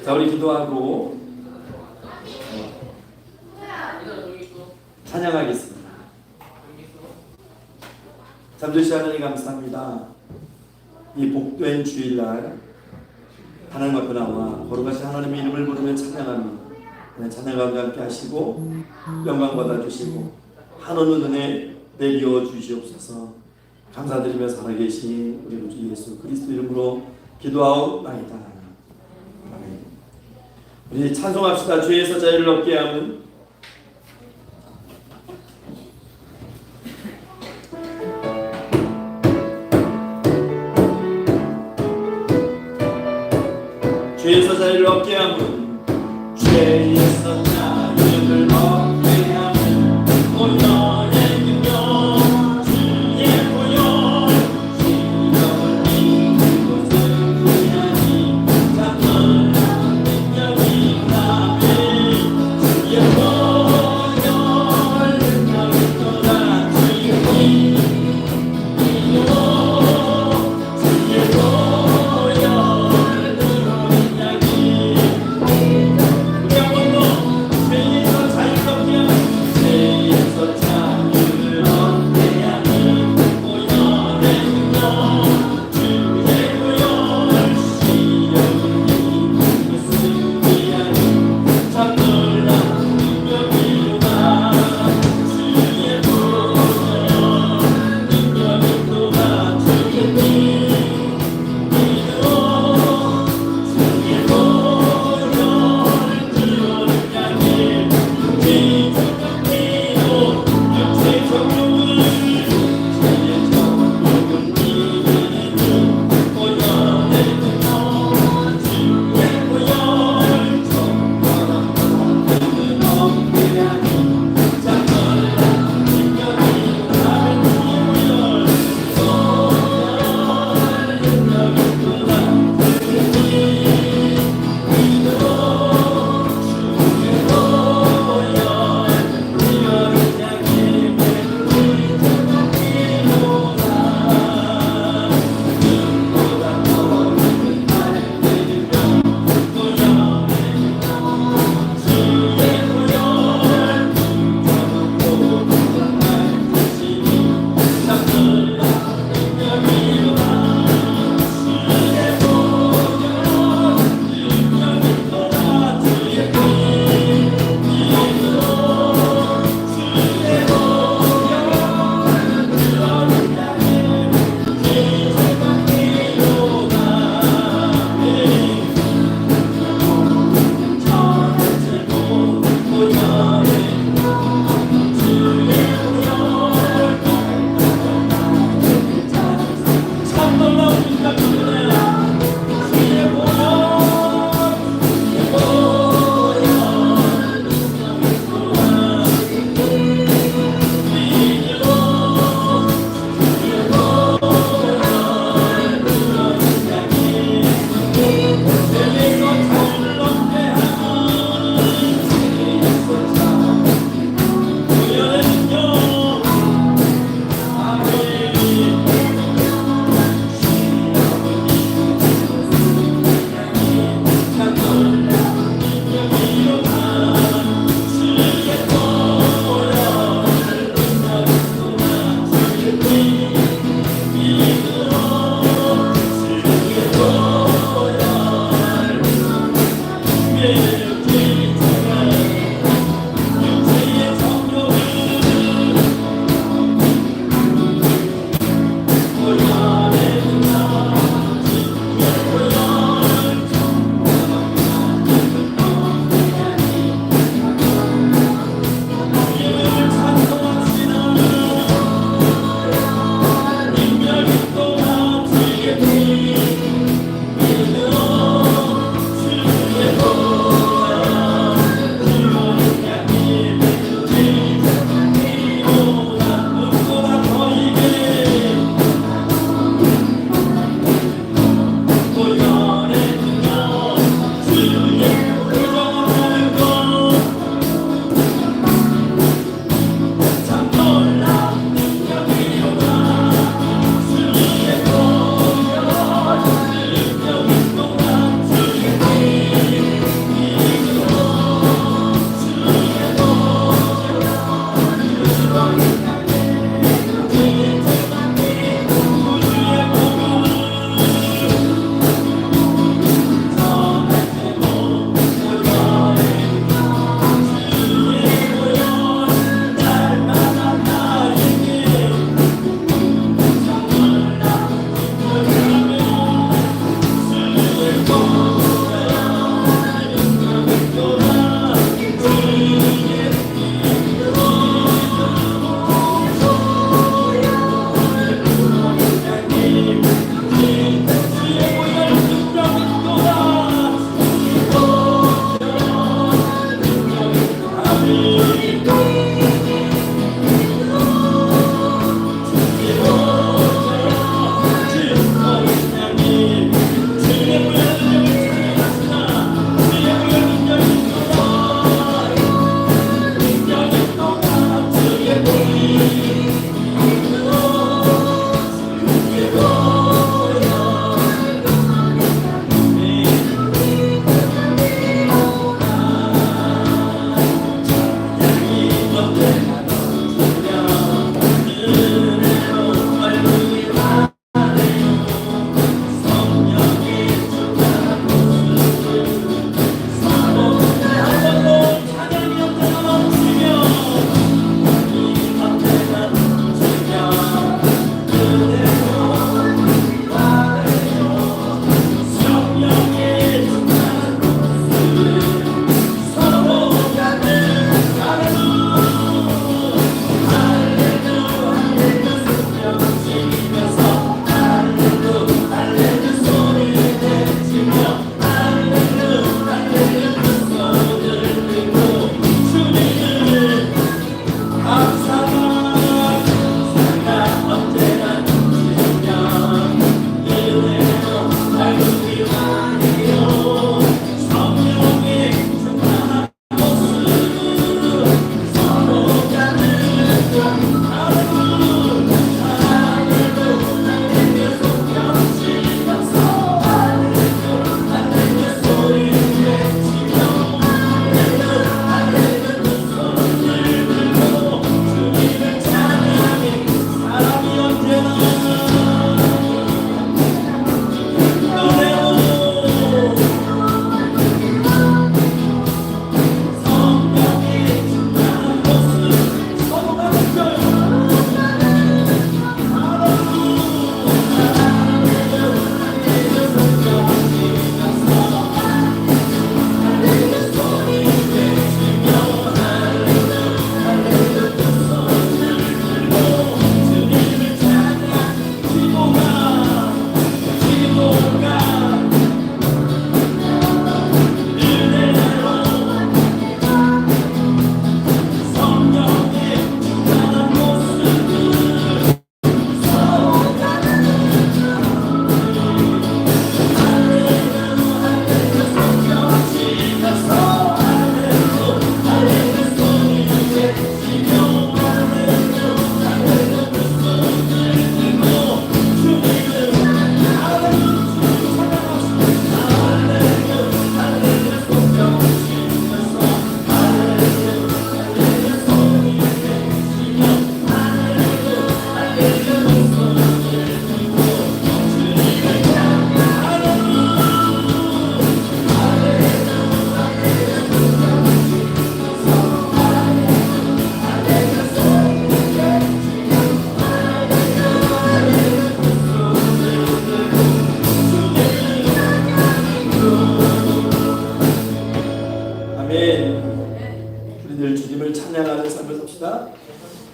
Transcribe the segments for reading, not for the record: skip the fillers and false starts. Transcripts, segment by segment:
자, 우리 기도하고 찬양하겠습니다. 잠시 하나님 감사합니다. 이 복된 주일날 하나님 앞에 나와 거룩하신 하나님의 이름을 부르며 찬양하며 찬양하며 함께 하시고 영광 받아주시고 한없는 은혜 내려 주시옵소서. 감사드리며 살아계신 우리 주 예수 그리스도 이름으로 기도하옵나이다. 아멘. 우리 찬송합시다. 죄에서 자유를 얻게 함은 죄에서 자유를 얻게 함은 죄에서 자유를 얻게 함은 오늘의 능력 주의 보혈 신령을 믿고 승리하니 참선한 능력이 나네 주의 보혈 능력을 떠나 주의 보혈 주의 보혈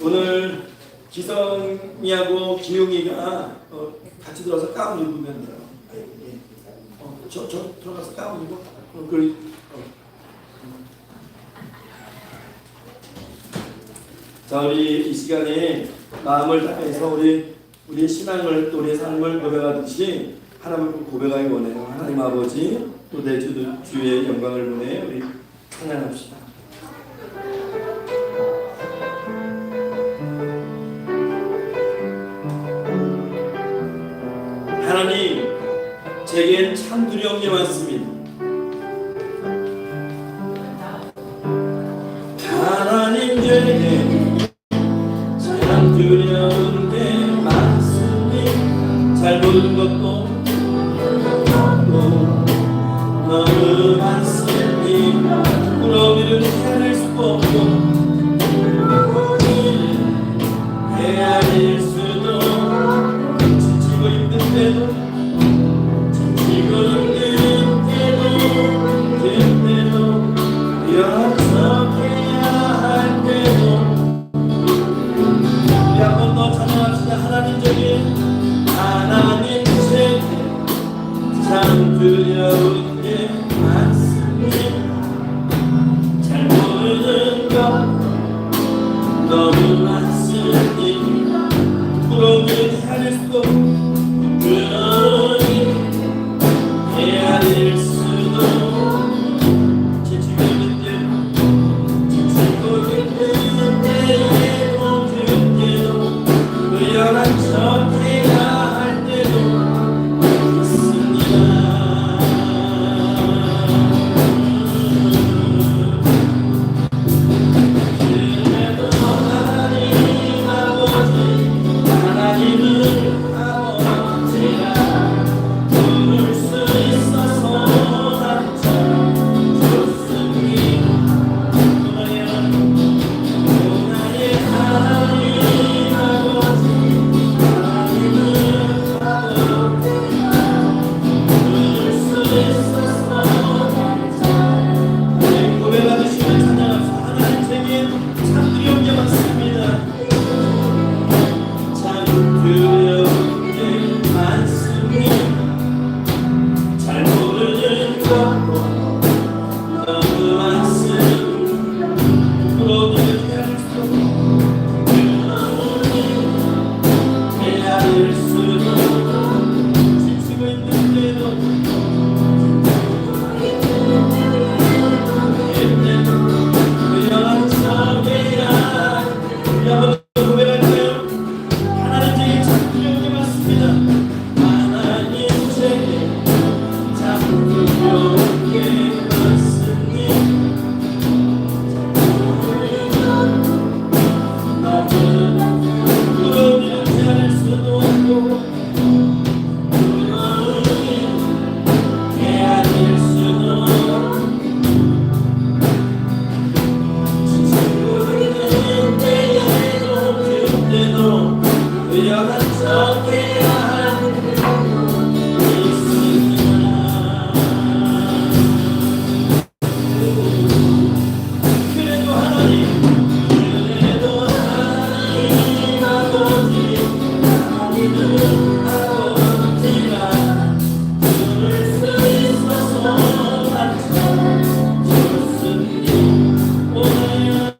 오늘 기성이하고 기용이가 같이 들어서 가운 입으면 돼요. 저 들어가서 가운 입어. 자, 우리 이 시간에 마음을 다해서 우리의 신앙을 또 우리의 삶을 고백하듯이 하나님을 고백하기 원해요. 하나님 아버지 또 내 주의 영광을 보내 우리 찬양합시다. 하나님, 제겐 참 두려운 게 많습니다. 하나님, 제겐 참 두려운 게 많습니다. 잘 모르는 것도 너무 많습니다. 부러움을 헤아릴 수도 없고 헤아릴 수도 지치고 힘든데도 약속해야 할 때도 우리 한 번 더 찬양합시다. 하나님 제게 참 두려운 게 많습니다. 잘 모르는 것 너무 많습니다. 부러움을 헤아릴 수도 헤아릴 수도 지치고 있는 때에도 그때도 의연한 척해야 할 때도 있습니다. 그래도 하나님 아버지 하나님은 아버지라 부를 수 있어서 참 좋습니다. 나의 하나님 아버지 하나님은 아버지라 부를 수 있어서 참 고백하시면 찬양합시다. 하나님 제게 참 두려운 게 많습니다. 참 두려운 게 많습니다. 잘 모르는 것도 너무 많습니다. 부러움을 헤아릴 수도 헤아릴 수도 지치고 있는데도 의연한 척해야 우리 한번 고백할까요? 하나님 제게 참 두려운 게 많습니다. 하나님 제게 참 두려운 게 많습니다. 너무 부러움을 헤아릴 수도 없고 헤아릴 수도 지치고 있는 때에도 그때도 의연한 척해야 할 그래도 하나님 아버지 하나님은 아버지라 부를 수 있어서 참 좋습니다. 오늘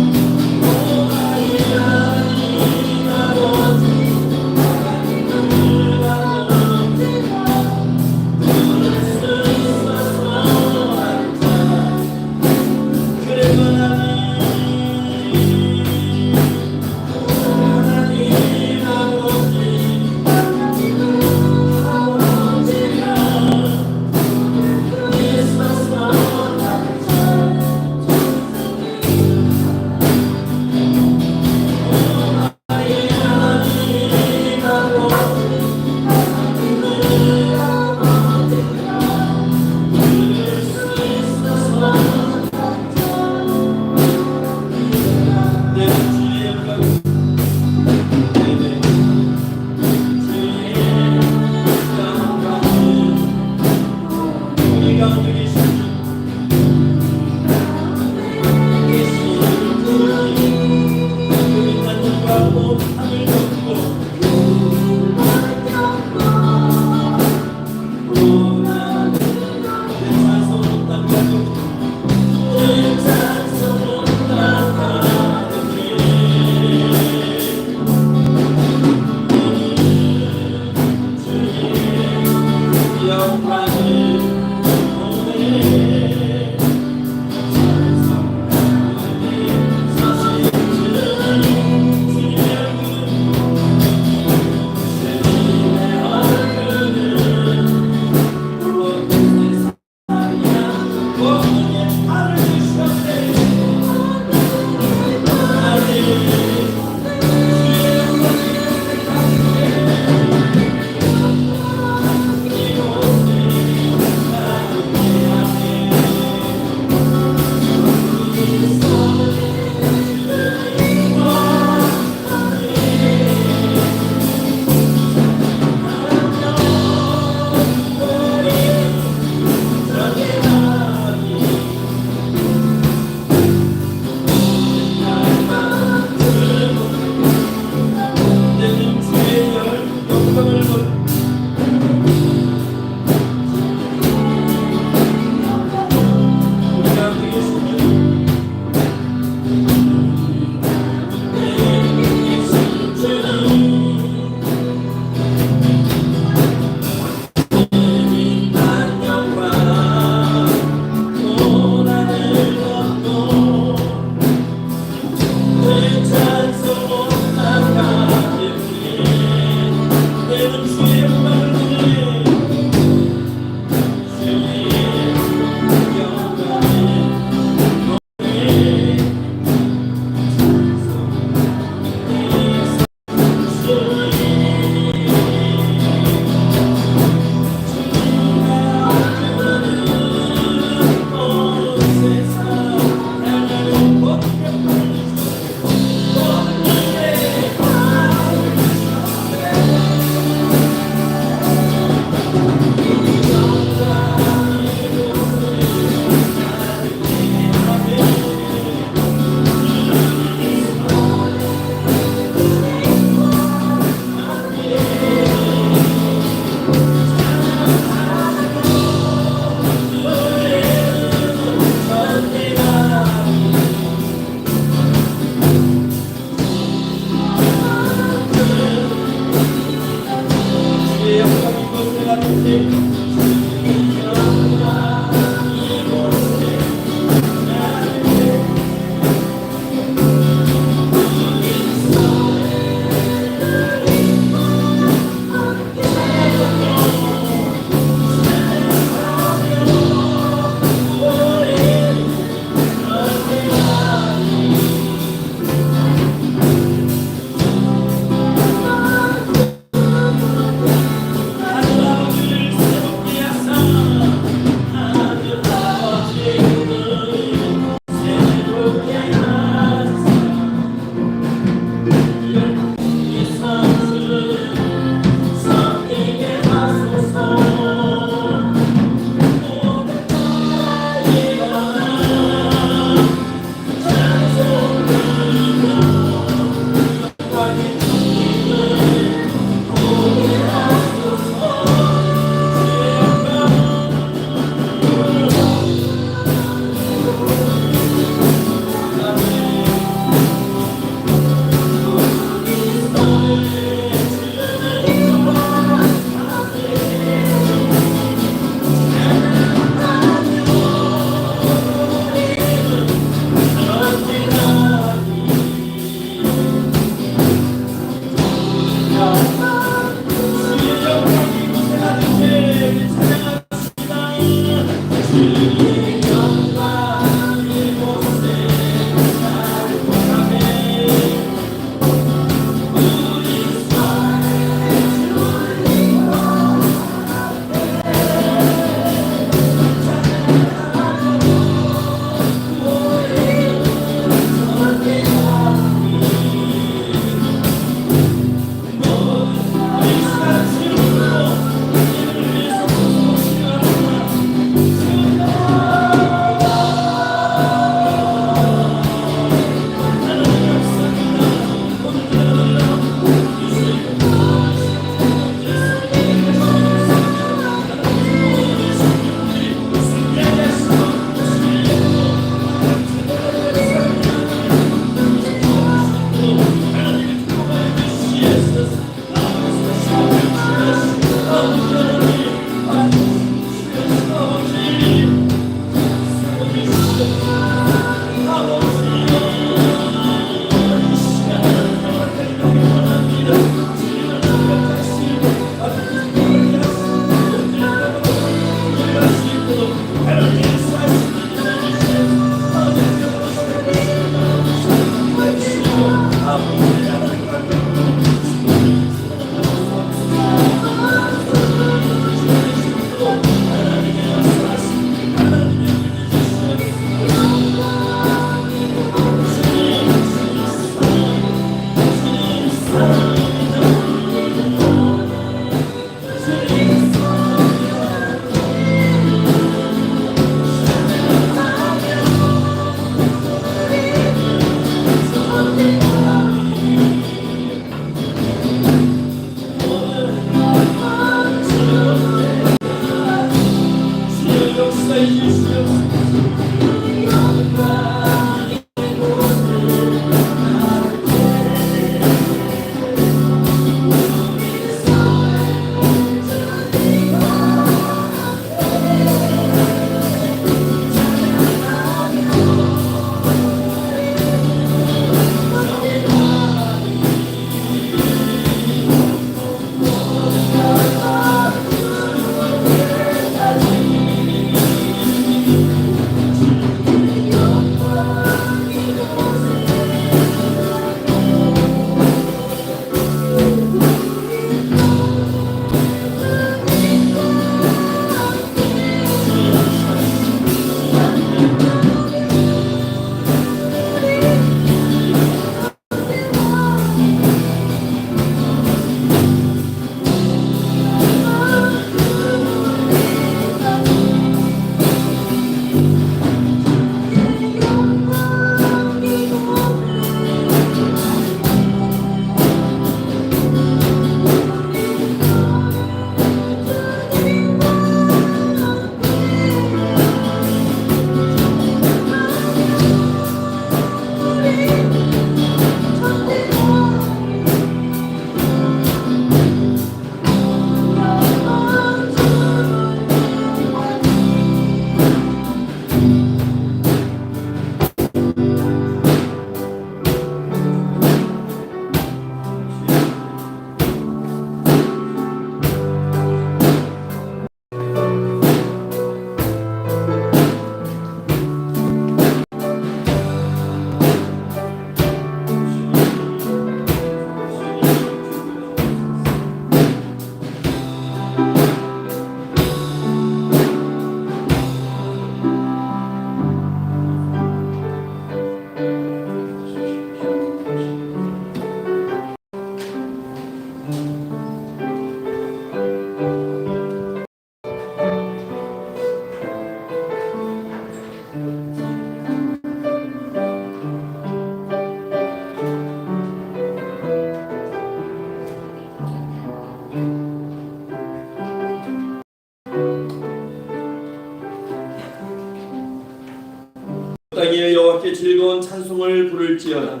여호와께 즐거운 찬송을 부를지어다.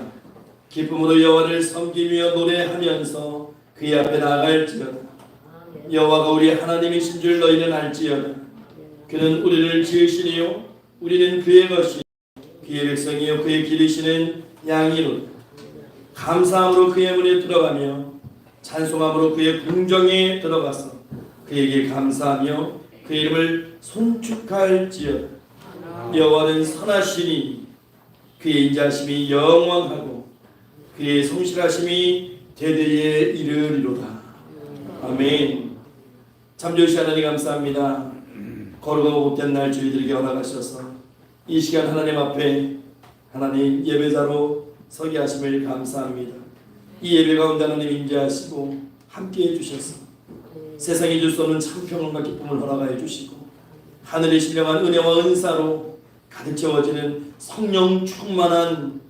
기쁨으로 여호와를 섬기며 노래하면서 그의 앞에 나아갈지어다. 여호와가 우리 하나님이신 줄 너희는 알지어다. 그는 우리를 지으시니요 우리는 그의 것이요 그의 백성이요 그의 기르시는 양이로다. 감사함으로 그의 문에 들어가며 찬송함으로 그의 궁정에 들어가서 그에게 감사하며 그의 이름을 송축할지어다. 여호와는 선하시니 그의 인자하심이 영원하고 그의 성실하심이 대대에 이르리로다. 아멘. 참 좋으신 하나님 감사합니다. 거룩하고 복된 날 저희들에게 허락하셔서 이 시간 하나님 앞에 하나님 예배자로 서게 하심을 감사합니다. 이 예배 가운데 하나님 인자하시고 함께해 주셔서 세상이 줄 수 없는 참평과 기쁨을 허락하여 주시고 하늘의 신령한 은혜와 은사로 가득 채워지는 성령 충만한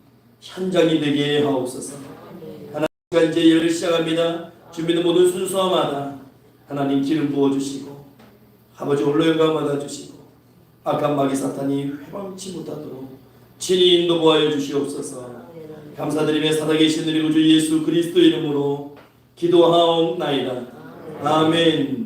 현장이 되게 하옵소서. 하나님 이제 예배를 시작합니다. 준비된 모든 순서마다 하나님 기름 부어주시고 아버지 홀로 영광 받아주시고 악한 마귀 사탄이 회방치 못하도록 친히 인도 보하여 주시옵소서. 감사드리며 살아계신 우리 구주 예수 그리스도 이름으로 기도하옵나이다. 아멘.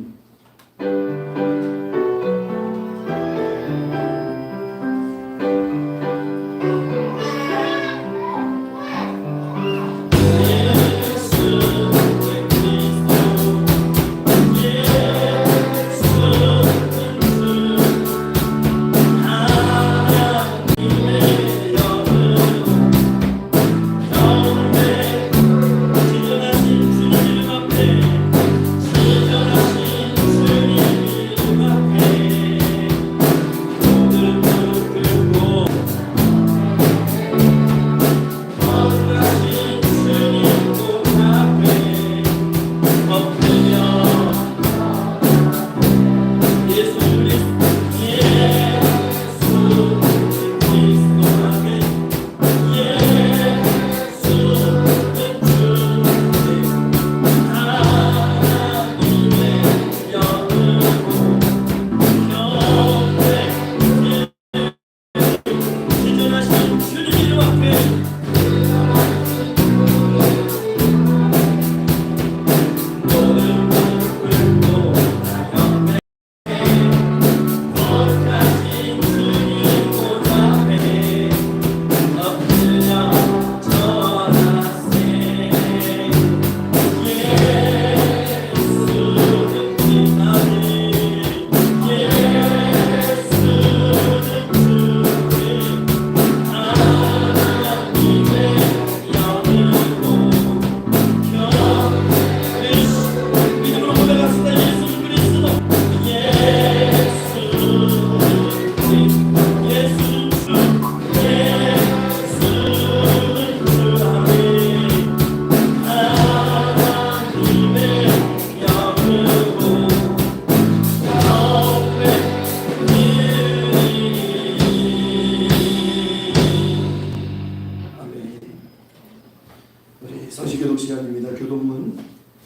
성시교독 시간입니다. 교독문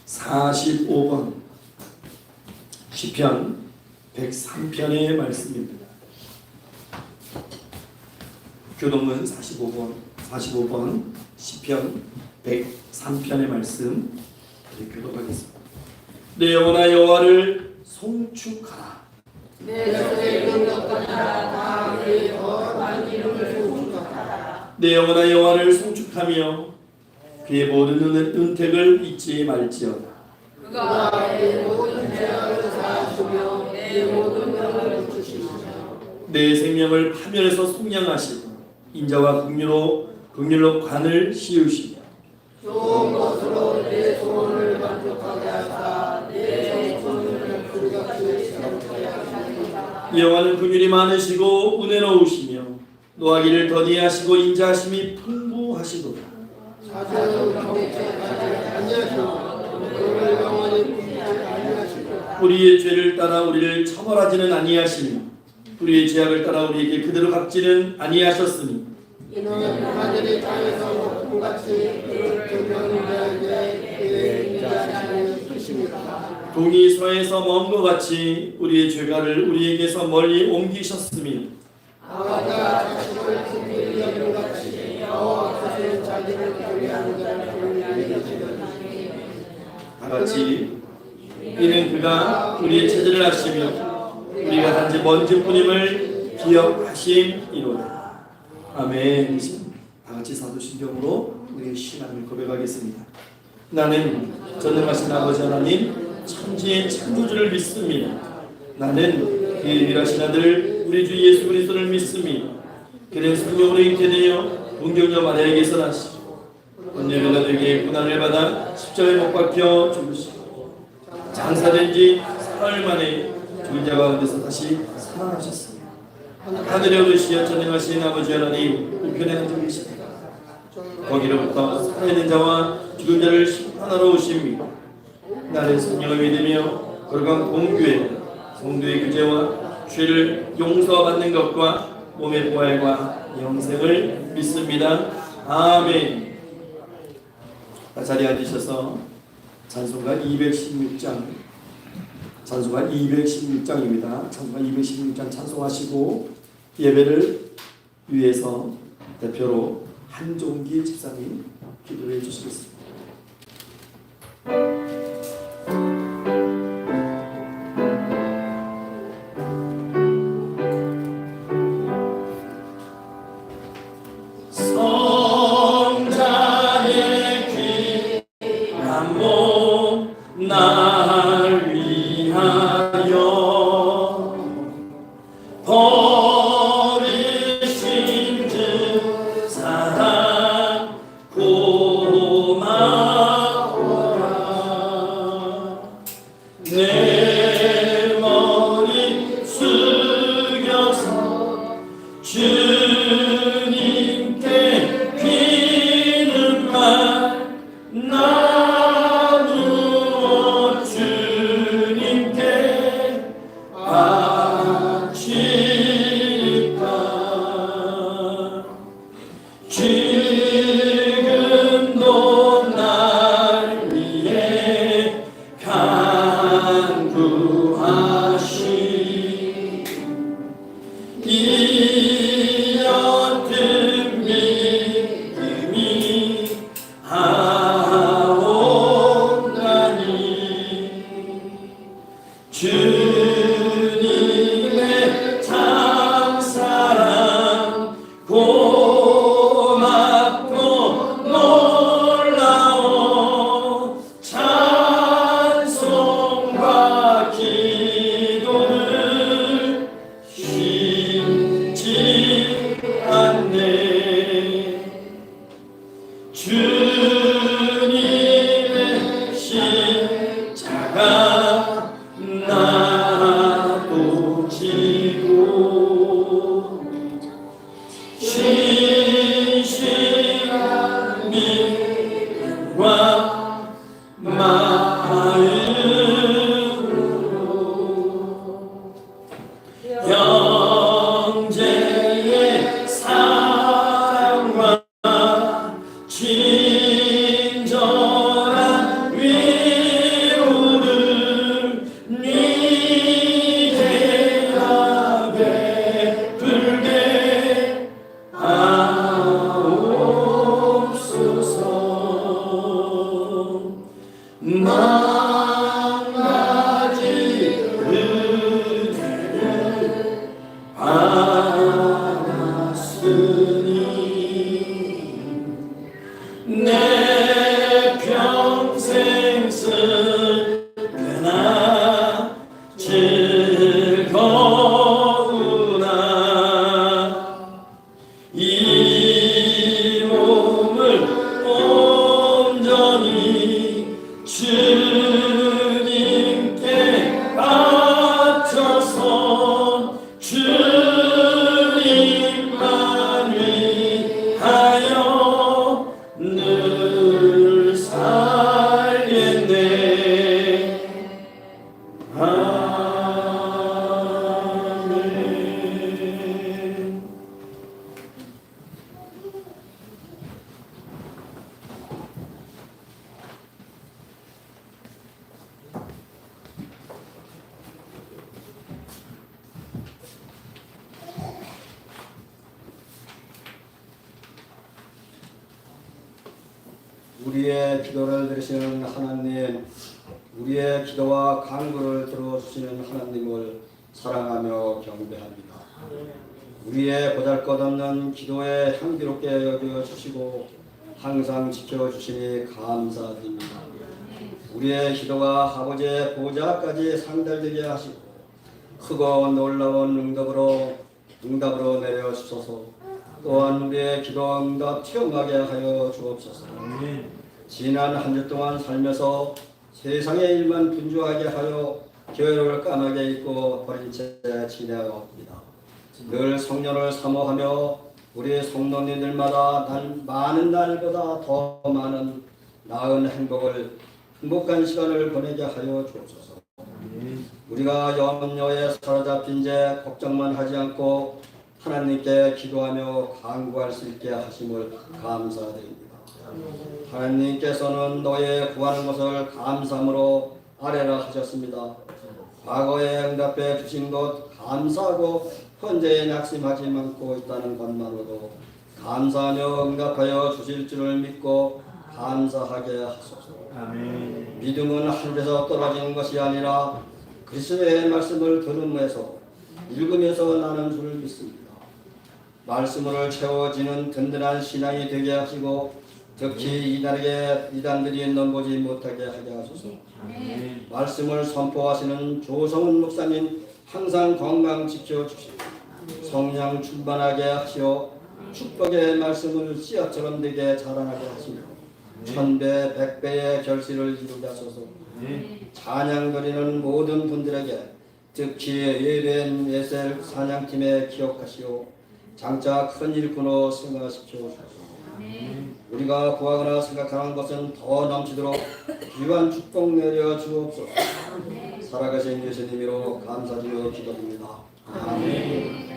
45번 시편 103편의 말씀입니다. 교독문 45번 시편 103편의 말씀 교독하겠습니다. 내 영혼아 여호와를 송축하라. 내 속에 능력과 나라 다 그의 거룩한 이름을 송축하라. 내 영혼아 여호와를 송축하며 그의 모든 은택을 잊지 말지어다. 그가 내 모든 죄악을 사하시며 내 모든 병을 고치시며 내 생명을 파멸해서 속량하시고 인자와 긍휼로 관을 씌우시며 좋은 것으로 내 소원을 만족하게 하사 내 소원을 불같이 새롭게 하시니라. 여호와는 긍휼이 많으시고 은혜로우시며 노하기를 더디 하시고 인자하심이 풍부하시도다. 사자는 경계까지 아니하시고 너를 영원히 품지 아니하시고 우리의 죄를 따라 우리를 처벌하지는 아니하시며 우리의 죄악을 따라 우리에게 그대로 갚지는 아니하셨으니 이는 하늘의 땅에서 높음같이 그 병을 대할 때 그의 인자하심을 주십니다. 동이 서에서 먼 것 같이 우리의 죄가를 우리에게서 멀리 옮기셨으며 아가가 자식을 품기 여부가 다 같이 이는 그가 우리의 체질을 하시며 우리가 단지 먼지뿐임을 기억하심이로다. 아멘. 다 같이 사도신경으로 우리의 신앙을 고백하겠습니다. 나는 전능하신 아버지 하나님 천지의 창조주를 믿습니다. 나는 그의 유일하신 아들 우리 주 예수 그리스도를 믿습니다. 그는 성령으로 잉태되어 동정녀 마리아에게서 나시고 언제나 되게 고난을 받아 십자가에 못 박혀 죽으시고 장사된 지 사흘 만에 죽은 자 가운데서 다시 살아나셨습니다. 하늘에 오르시어 전능하신 아버지 하나님 우편에 앉아 계십니다. 거기로부터 살아있는 자와 죽은 자를 심판하러 오십니다. 나는 성령을 믿으며 거룩한 공교회 성도의 규제와 죄를 용서받는 것과 몸의 부활과 영생을 믿습니다. 아멘. 자리에 앉으셔서 찬송가 216장 찬송가 216장입니다. 찬송가 216장 찬송하시고 예배를 위해서 대표로 한종기 집사님 기도해 주시겠습니다. 날 위하여 버리신 그 사랑 고마워라. 내 머리 숙여서 주님께 비는 말 나누어 주님께 바치리까. 지금도 날 위해 간구하시 이 옅은 믿음이 하옵나니 주님의 참사랑 고맙고 놀라운 찬송과 기도를 쉬지 않네. 주님의 십자가 나도 지고 신실한 믿음과 마음으로 형제의 사랑과 친절한 위로를 네가 베풀게 하옵소서. 만 가지 은혜를 받았으니 내 평생 슬프나 즐거우나 이 몸을 온전히 주 우리의 기도를 들으시는 하나님, 우리의 기도와 간구를 들어주시는 하나님을 사랑하며 경배합니다. 우리의 보잘것없는 기도에 향기롭게 여겨주시고 항상 지켜주시니 감사드립니다. 우리의 기도가 아버지의 보좌까지 상달되게 하시고 크고 놀라운 응답으로 내려주소서. 또한 우리의 기도 응답 체험하게 하여 주옵소서. 지난 한 주 동안 살면서 세상의 일만 분주하게 하여 교회를 까마게 잊고 버린 채 지내옵니다. 늘 성령을 사모하며 우리 성도님들마다 많은 날보다 더 많은 나은 행복한 시간을 보내게 하여 주옵소서. 우리가 염려에 사로잡힌 채 걱정만 하지 않고 하나님께 기도하며 간구할 수 있게 하심을 감사드립니다. 하나님께서는 너의 구하는 것을 감사함으로 아뢰라 하셨습니다. 과거에 응답해 주신 것 감사하고 현재에 낙심하지 않고 있다는 것만으로도 감사하며 응답하여 주실 줄을 믿고 감사하게 하소서. 아멘. 믿음은 하늘에서 떨어지는 것이 아니라 그리스도의 말씀을 들음에서 읽으면서 나는 줄을 믿습니다. 말씀으로 채워지는 든든한 신앙이 되게 하시고 특히 이단들이 넘보지 못하게 하게 하소서. 말씀을 선포하시는 조성훈 목사님 항상 건강 지켜주시고 성령 충만하게 하시어 축복의 말씀을 씨앗처럼 되게 자라나게 하시며 천배 백배의 결실을 이루게 하소서. 찬양 드리는 모든 분들에게 특히 예배인 예셀 사냥팀에 기억하시오 장차 큰 일꾼으로 승화시켜 주소서. 우리가 구하거나 생각하는 것은 더 넘치도록 귀한 축복 내려 주옵소서. 살아가신 예수님으로 감사드려 기도합니다. 아멘.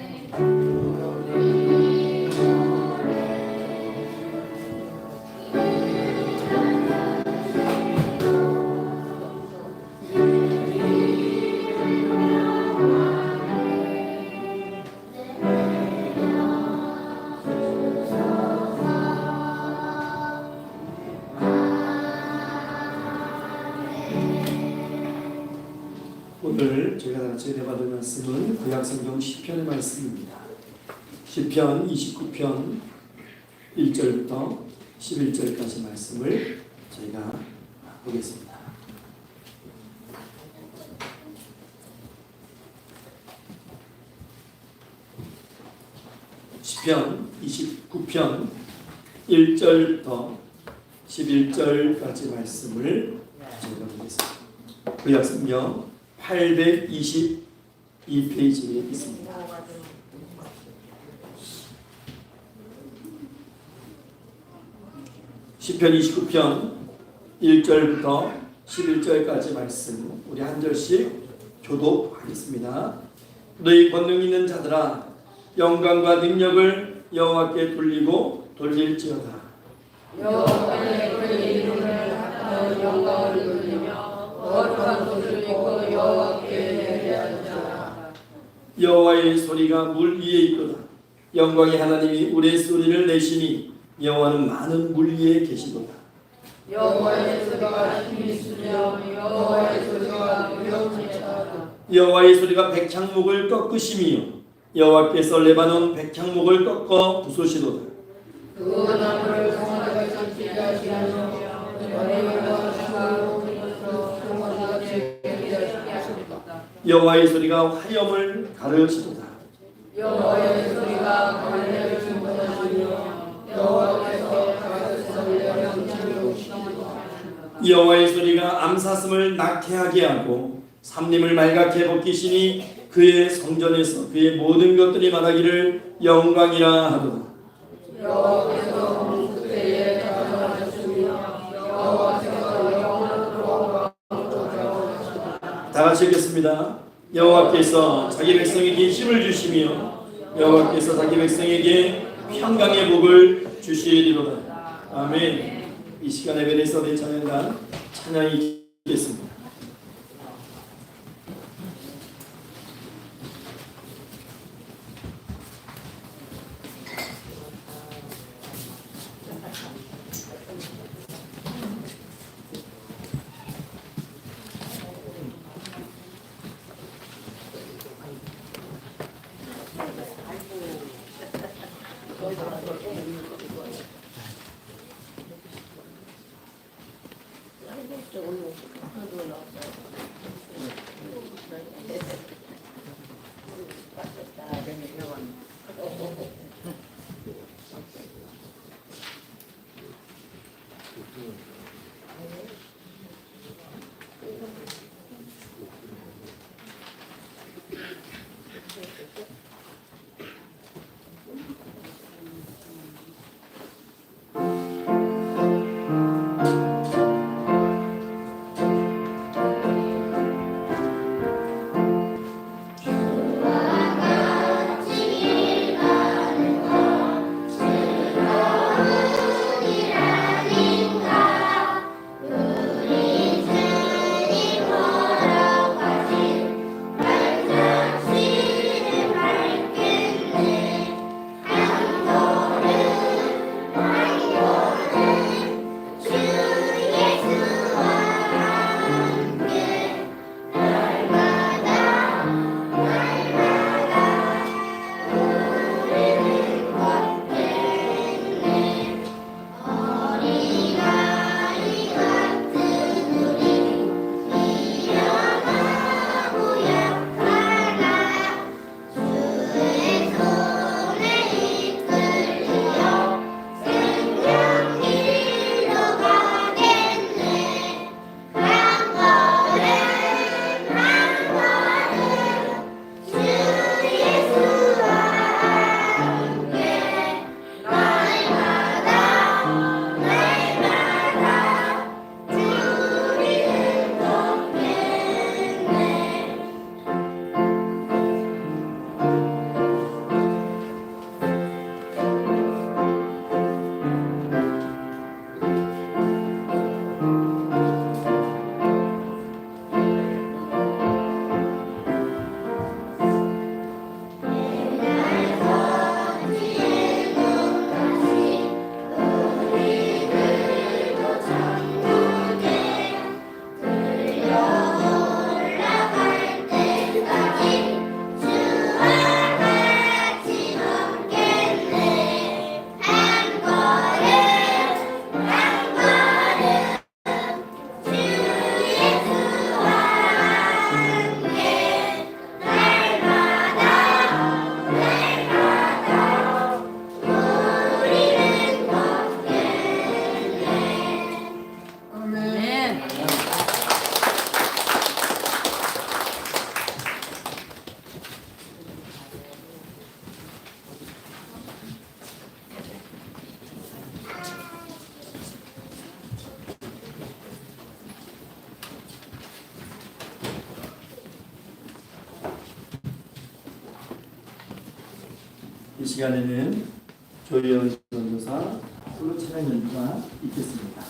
오늘 저희가 다 같이 받은 말씀은 구약성경 시편의 말씀입니다. 시편 29편 1절부터 11절까지 말씀을 저희가 보겠습니다. 시편 29편 1절부터 11절까지 말씀을 저희가 보겠습니다. 구약성경 822페이지에 있습니다. 시편 29편 1절부터 11절까지 말씀 우리 한 절씩 교독하겠습니다. 너희 권능 있는 자들아 영광과 능력을 여호와께 돌릴지어다. 여호와의 그의 이름을 합하여 영광을 돌리며 거룩한 것을 입고 여호와께 예배하자. 여호와의 소리가 물 위에 있도다. 영광의 하나님이 우레 소리를 내시니 여호와는 많은 물 위에 계시도다. 여호와의 소리가 힘이 있으며 여호와의 소리가 위엄하다. 여호와의 소리가 백향목을 꺾으시며 여호와께서 레바논 백향목을 꺾어 부수시도다. 그 나무를 성하게 삼키게 하시며 여호와의 소리가 화염을 가르시도다. 여호와의 소리가 관례를 충분하시며 여호와께서 가르치시는 여호와의 소리가 암사슴을 낙태하게 하고 삼림을 말갛게 벗기시니 그의 성전에서 그의 모든 것들이 말하기를 영광이라 하도다. 여호와께서 홍수 때에 다가가셨으며 여호와께서 영원토록 다 같이 읽겠습니다. 여호와께서 자기 백성에게 힘을 주시며 여호와께서 자기 백성에게 평강의 복을 주시리로다. 아멘. 이 시간에 베네서대 찬양단 찬양이 있겠습니다. 이 시간에는 조희연 전도사 솔로 찬양 연주가 있겠습니다.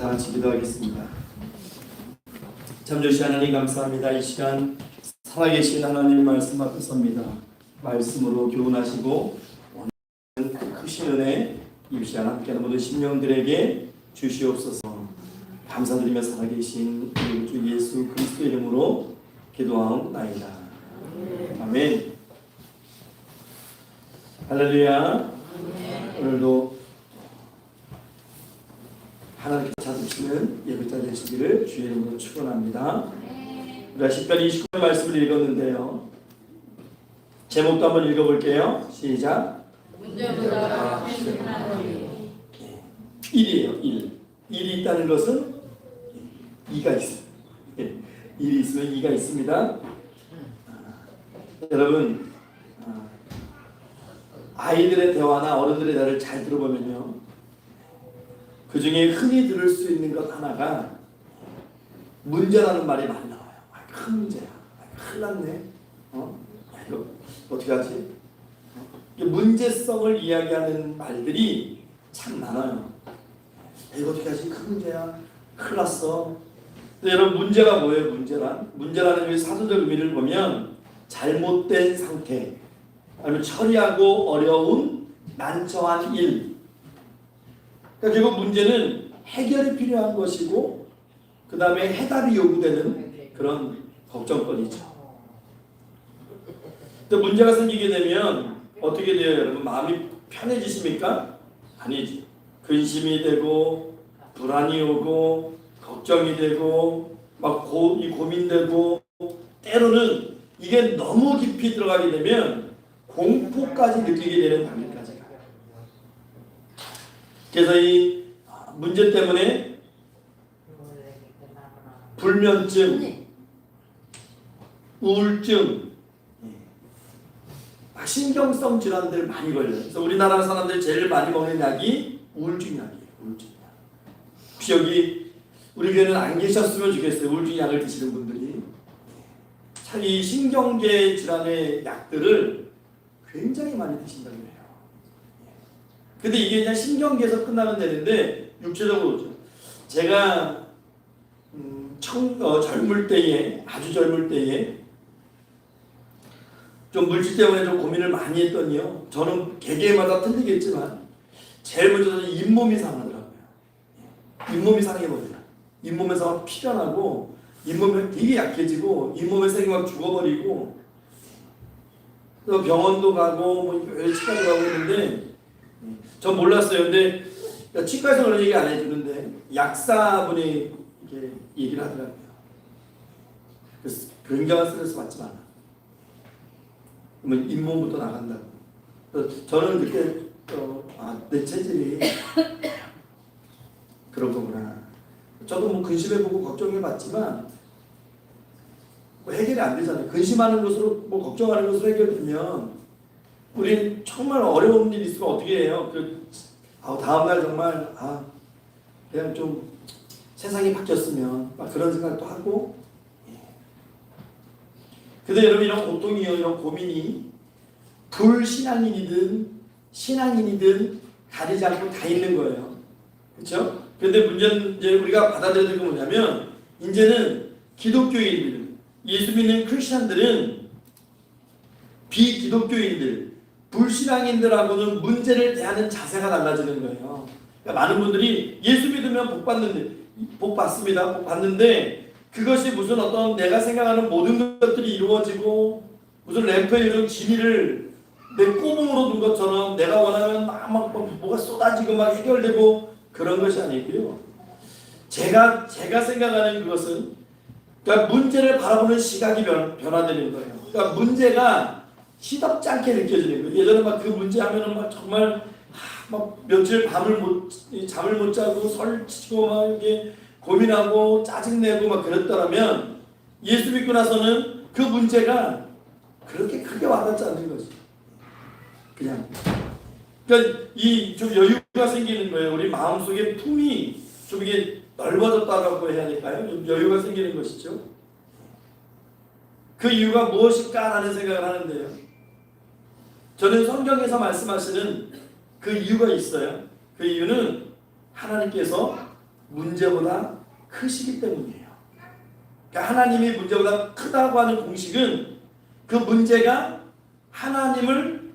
다 같이 기도하겠습니다. 참 좋으신 하나님 감사합니다. 이 시간 살아계신 하나님 말씀 앞에 섭니다. 말씀으로 교훈하시고 원하는 그 크신 은혜 이 시간 함께하는 모든 심령들에게 주시옵소서. 감사드리며 살아계신 우리 주 예수 그리스도 이름으로 기도하옵나이다. 아멘. 할렐루야. 오늘도 하나님께 찾으시는 예배자 되시기를 주의 이름으로 축원합니다. 우리가 시편 29편 말씀을 읽었는데요. 제목도 한번 읽어볼게요. 시작. 문제보다 크신 하나님. 1이에요. 1. 1이 있다는 것은 2가 있어요. 1이 있으면 2가 있습니다. 여러분, 아이들의 대화나 어른들의 대화를 잘 들어보면요, 그 중에 흔히 들을 수 있는 것 하나가 문제라는 말이 많이 나와요. 큰 문제야. 큰일 났네. 이거 어떻게 하지? 문제성을 이야기하는 말들이 참 많아요. 이거 어떻게 하지? 큰 문제야. 큰일 났어. 근데 여러분, 문제가 뭐예요? 문제라는 그 사전적 의미를 보면 잘못된 상태, 아니면 처리하고 어려운 난처한 일. 그러니까 결국 문제는 해결이 필요한 것이고 그 다음에 해답이 요구되는 그런 걱정거리죠. 근데 문제가 생기게 되면 어떻게 돼요? 여러분, 마음이 편해지십니까? 아니지. 근심이 되고 불안이 오고 걱정이 되고 막 고민되고, 때로는 이게 너무 깊이 들어가게 되면 공포까지 느끼게 되는 단계까지 가요. 그래서 이 문제 때문에 불면증, 우울증, 신경성 질환들 많이 걸려요. 그래서 우리나라 사람들이 제일 많이 먹는 약이 우울증 약이에요. 우울증 약. 혹시 여기 우리 교회는 안 계셨으면 좋겠어요. 우울증 약을 드시는 분들이. 참 이 신경계 질환의 약들을 굉장히 많이 드신다고 해요. 근데 이게 그냥 신경계에서 끝나면 되는데 육체적으로 오죠. 제가 젊을 때에, 아주 젊을 때에 좀 물질 때문에 좀 고민을 많이 했더니요, 저는 개개인마다 틀리겠지만 제일 먼저 저는 잇몸이 상하더라고요. 잇몸이 상해버려요. 잇몸에서 막 피가 나고 잇몸이 되게 약해지고 잇몸에서 막 죽어버리고, 또 병원도 가고 뭐 치과도 가고 했는데 전 몰랐어요. 근데 치과에서 그런 얘기 안 해주는데 약사분이 이렇게 얘기를 하더라고요. 그래서 굉장한 스트레스 받지 마라. 그러면 잇몸부터 나간다고. 그래서 저는 그때 내 체질이 그런 거구나. 저도 뭐 근심해보고 걱정해봤지만 뭐 해결이 안 되잖아요. 근심하는 것으로 뭐 걱정하는 것으로 해결되면 우리 정말 어려운 일이 있으면 어떻게 해요? 다음날 정말 그냥 좀 세상이 바뀌었으면 막 그런 생각도 하고. 근데 여러분, 이런 고통이요, 이런 고민이 불신앙인이든 신앙인이든 가리지 않고 다 있는 거예요. 그렇죠? 그런데 문제는 이제 우리가 받아들여야 될 게 뭐냐면, 이제는 기독교인들, 예수 믿는 크리스천들은 비기독교인들, 불신앙인들하고는 문제를 대하는 자세가 달라지는 거예요. 그러니까 많은 분들이 예수 믿으면 복 받습니다. 복 받는데 그것이 무슨 어떤 내가 생각하는 모든 것들이 이루어지고 무슨 램프에 이런 지니를 내 꼬봉으로 둔 것처럼 내가 원하면 막 뭐가 쏟아지고 막 해결되고 그런 것이 아니고요. 제가 생각하는 그것은, 그러니까 문제를 바라보는 시각이 변화되는 거예요. 그러니까 문제가 시덥지 않게 느껴지는 거예요. 예전에 막 그 문제 하면은 막 정말 막 며칠 잠을 못 자고 설치고 막 이게 고민하고 짜증내고 막 그랬더라면, 예수 믿고 나서는 그 문제가 그렇게 크게 와닿지 않는 거지. 그냥. 그러니까 좀 여유가 생기는 거예요. 우리 마음속에 품이 좀 이게 넓어졌다고 해야 될까요? 좀 여유가 생기는 것이죠. 그 이유가 무엇일까라는 생각을 하는데요. 저는 성경에서 말씀하시는 그 이유가 있어요. 그 이유는 하나님께서 문제보다 크시기 때문이에요. 그러니까 하나님이 문제보다 크다고 하는 공식은 그 문제가 하나님을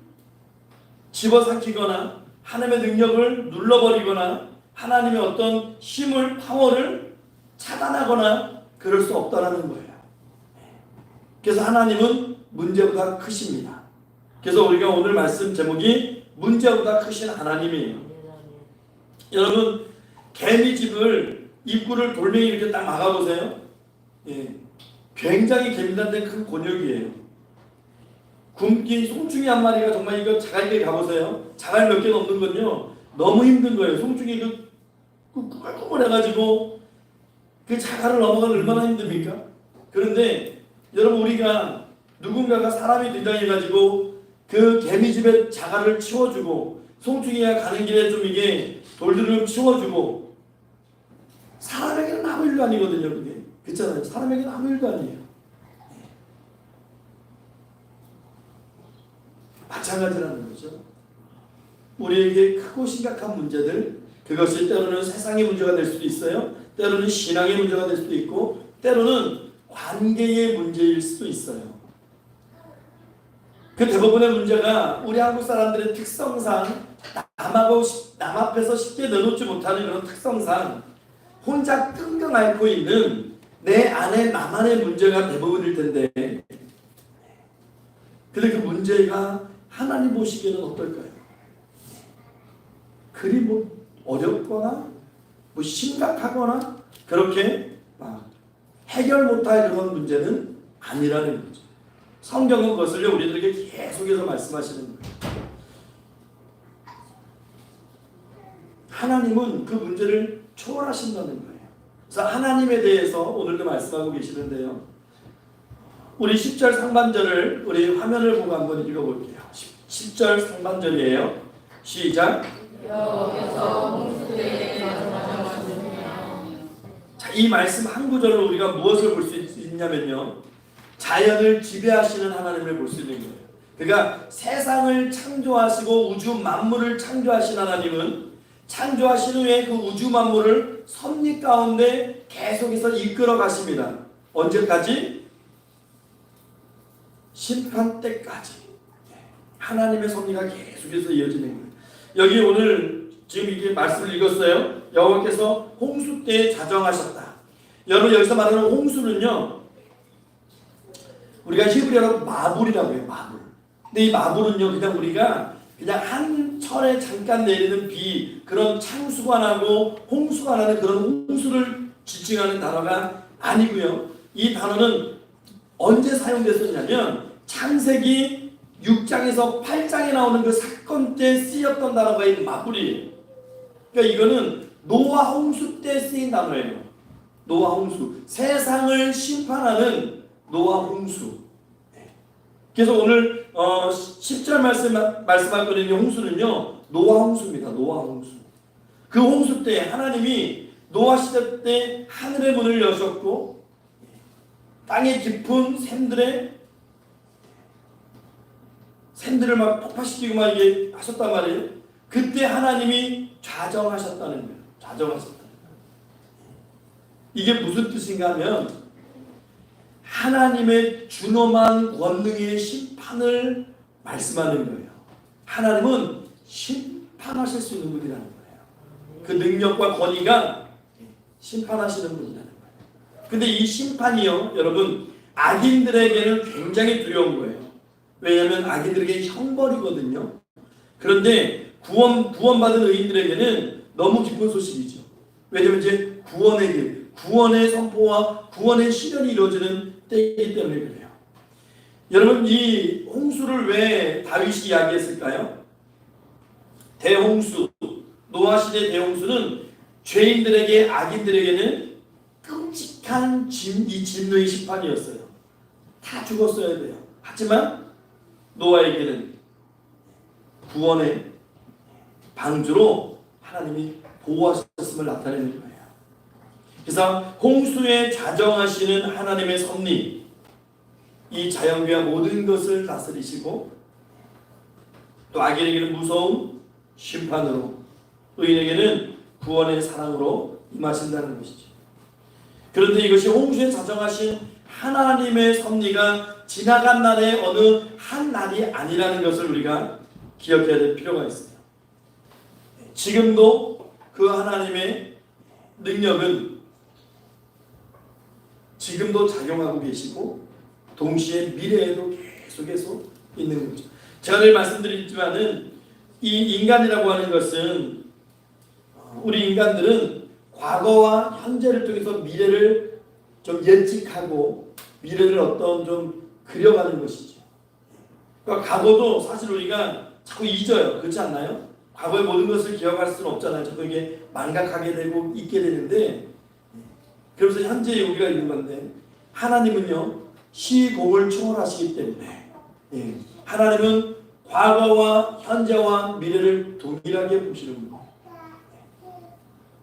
집어삼키거나 하나님의 능력을 눌러버리거나 하나님의 어떤 힘을, 파워를 차단하거나 그럴 수 없다는 거예요. 그래서 하나님은 문제보다 크십니다. 그래서 우리가 오늘 말씀 제목이 문제보다 크신 하나님이에요. 여러분, 개미집을 입구를 돌멩이 이렇게 딱 막아보세요. 예, 굉장히 개미한테 큰 곤욕이에요. 굶긴 송충이 한 마리가 정말 이거 자갈길 가보세요. 자갈 몇 개 넘는 건요 너무 힘든 거예요. 송충이 그 꾸물꾸물해가지고 그 자갈을 넘어가는 얼마나 힘듭니까? 그런데 여러분, 우리가 누군가가 사람이 등장해가지고 그 개미집에 자갈을 치워주고 송충이가 가는 길에 좀 이게 돌들을 치워주고, 사람에게는 아무 일도 아니거든요. 그게 그렇잖아요. 사람에게는 아무 일도 아니에요. 마찬가지라는 거죠. 우리에게 크고 심각한 문제들, 그것이 때로는 세상의 문제가 될 수도 있어요. 때로는 신앙의 문제가 될 수도 있고, 때로는 관계의 문제일 수도 있어요. 그 대부분의 문제가 우리 한국 사람들의 특성상 남 앞에서 쉽게 내놓지 못하는 그런 특성상 혼자 끙끙 앓고 있는 내 안에 나만의 문제가 대부분일 텐데, 근데 그 문제가 하나님 보시기에는 어떨까요? 그리 뭐 어렵거나 뭐 심각하거나 그렇게 해결 못할 그런 문제는 아니라는 거죠. 성경은 그것을 우리들에게 계속해서 말씀하시는 거예요. 하나님은 그 문제를 초월하신다는 거예요. 그래서 하나님에 대해서 오늘도 말씀하고 계시는데요. 우리 10절 상반절을 우리 화면을 보고 한번 읽어볼게요. 10절 상반절이에요. 시작. 자, 이 말씀 한 구절을 우리가 무엇을 볼 수 있냐면요, 자연을 지배하시는 하나님을 볼 수 있는 거예요. 그러니까 세상을 창조하시고 우주 만물을 창조하신 하나님은 창조하신 후에 그 우주 만물을 섭리 가운데 계속해서 이끌어 가십니다. 언제까지? 심판 때까지. 하나님의 섭리가 계속해서 이어지는 거예요. 여기 오늘 지금 이게 말씀을 읽었어요. 여호와께서 홍수 때에 자정하셨다. 여러분, 여기서 말하는 홍수는요, 우리가 히브리어로 마불이라고 해요. 마불. 근데 이 마불은요, 그냥 우리가 그냥 한 철에 잠깐 내리는 비, 그런 창수가 나고 홍수가 나는 그런 홍수를 지칭하는 단어가 아니고요. 이 단어는 언제 사용됐었냐면 창세기 6장에서 8장에 나오는 그 사건 때 쓰였던 단어가 이 마불이에요. 그러니까 이거는 노아 홍수 때 쓰인 단어예요. 노아 홍수. 세상을 심판하는 노아 홍수. 그래서 오늘 10절 말씀할 거는 홍수는요, 노아 홍수입니다. 노아 홍수. 그 홍수 때 하나님이 노아 시대 때 하늘의 문을 여셨고 땅의 깊은 샘들을 막 폭파시키고 막 이게 하셨단 말이에요. 그때 하나님이 좌정하셨다는 거예요. 좌정하셨다는 거예요. 이게 무슨 뜻인가 하면 하나님의 준엄한 권능의 심판을 말씀하는 거예요. 하나님은 심판하실 수 있는 분이라는 거예요. 그 능력과 권위가 심판하시는 분이라는 거예요. 근데 이 심판이요, 여러분, 악인들에게는 굉장히 두려운 거예요. 왜냐하면 악인들에게 형벌이거든요. 그런데 구원받은 의인들에게는 너무 기쁜 소식이죠. 왜냐하면 이제 구원의 길, 구원의 선포와 구원의 실현이 이루어지는 때이기 때문에 그래요. 여러분, 이 홍수를 왜 다윗이 이야기했을까요? 대홍수, 노아 시대 대홍수는 죄인들에게, 악인들에게는 끔찍한 이 진노의 심판이었어요. 다 죽었어야 돼요. 하지만 노아에게는 구원의 방주로 하나님이 보호하셨음을 나타내는 거예요. 그래서 홍수에 자정하시는 하나님의 섭리, 이 자연과 모든 것을 다스리시고 또 악인에게는 무서운 심판으로, 의인에게는 구원의 사랑으로 임하신다는 것이죠. 그런데 이것이 홍수에 자정하신 하나님의 섭리가 지나간 날의 어느 한 날이 아니라는 것을 우리가 기억해야 될 필요가 있습니다. 지금도 그 하나님의 능력은 지금도 작용하고 계시고 동시에 미래에도 계속해서 있는 거죠. 제가 늘 말씀드리지만은 이 인간이라고 하는 것은 우리 인간들은 과거와 현재를 통해서 미래를 좀 예측하고 미래를 어떤 좀 그려가는 것이죠. 그러니까 과거도 사실 우리가 자꾸 잊어요. 그렇지 않나요? 과거의 모든 것을 기억할 수는 없잖아요. 자꾸 이게 망각하게 되고 잊게 되는데 그래서 현재에 우리가 있는 건데 하나님은요 시공을 초월하시기 때문에 하나님은 과거와 현재와 미래를 동일하게 보시는 겁니다.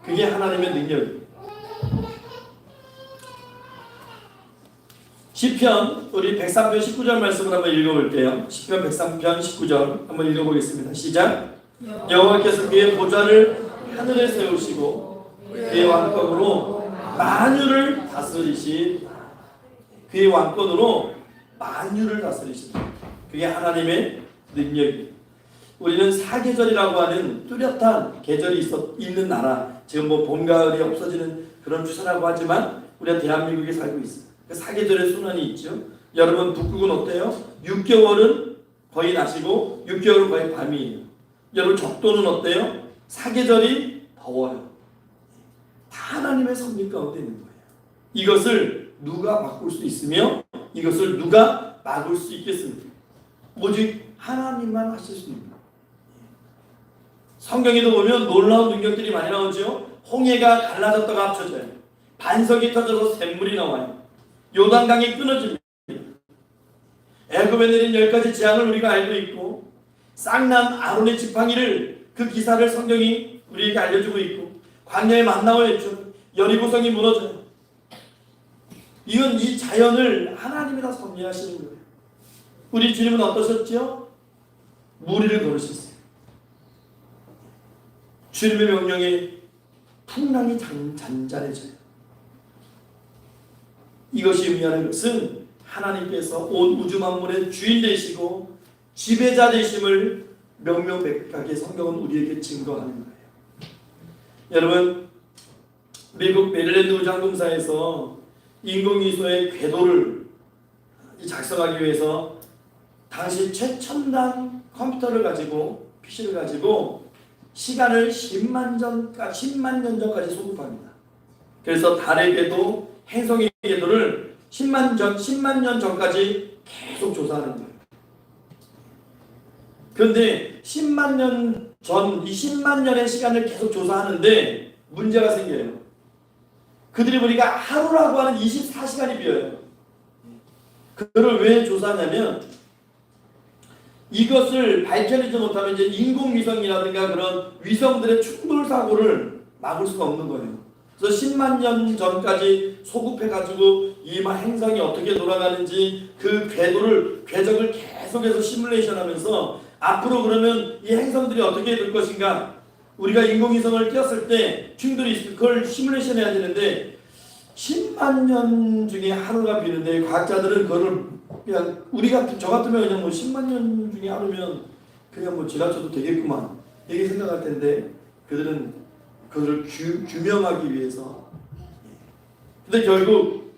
그게 하나님의 능력입니다. 시편 우리 103편 19절 말씀을 한번 읽어볼게요. 시편 103편 19절 한번 읽어보겠습니다. 시작. 여호와께서 그의 보좌를 하늘에 세우시고 그의 왕권으로 만유를 다스리신 그의 왕권으로 만유를 다스리신다. 그게 하나님의 능력입니다. 우리는 사계절이라고 하는 뚜렷한 계절이 있는 나라, 지금 뭐 봄, 가을이 없어지는 그런 추세라고 하지만 우리가 대한민국에 살고 있습니다. 그 사계절의 순환이 있죠. 여러분 북극은 어때요? 6개월은 거의 낮이고 6개월은 거의 밤이에요. 여러분 적도는 어때요? 사계절이 더워요. 다 하나님의 섭리 가운데 있는 거예요. 이것을 누가 바꿀 수 있으며 이것을 누가 막을 수 있겠습니까? 오직 하나님만 하실 수 있는 거예요. 성경에도 보면 놀라운 능력들이 많이 나오죠. 홍해가 갈라졌다가 합쳐져요. 반석이 터져서 샘물이 나와요. 요단강이 끊어집니다. 애굽에 내린 10가지 재앙을 우리가 알고 있고 쌍난 아론의 지팡이를 그 기사를 성경이 우리에게 알려주고 있고 광야의 만나와 했죠. 여리고성이 무너져요. 이건 이 자연을 하나님이 다 섭리하시는 거예요. 우리 주님은 어떠셨죠? 무리를 걸으셨어요. 주님의 명령에 풍랑이 잔잔해져요. 이것이 의미하는 것은 하나님께서 온 우주 만물의 주인 되시고 지배자 되심을 명명백백하게 성경은 우리에게 증거하는 거예요. 여러분 미국 메릴랜드 우주항공사에서 인공위성의 궤도를 작성하기 위해서 당시 최첨단 컴퓨터를 가지고 PC를 가지고 시간을 10만 년 전까지 소급합니다. 그래서 달의 궤도, 행성의 궤도를 10만 년 전까지 계속 조사하는 거예요. 그런데 10만 년 전, 이 10만 년의 시간을 계속 조사하는데 문제가 생겨요. 그들이 보니까 하루라고 하는 24시간이 비어요. 그걸 왜 조사하냐면 이것을 밝혀내지 못하면 이제 인공위성이라든가 그런 위성들의 충돌 사고를 막을 수가 없는 거예요. 그래서 10만 년 전까지 소급해가지고 이 행성이 어떻게 돌아가는지 그 궤적을 계속해서 시뮬레이션하면서 앞으로 그러면 이 행성들이 어떻게 될 것인가 우리가 인공위성을 띄웠을 때 충돌이 있을 그걸 시뮬레이션 해야 되는데 10만 년 중에 하루가 비는데 과학자들은 그거를 그냥 저 같으면 그냥 뭐 10만 년 중에 하루면 그냥 뭐 지나쳐도 되겠구만 이렇게 생각할 텐데 그들은 그것을 규명하기 위해서 근데 결국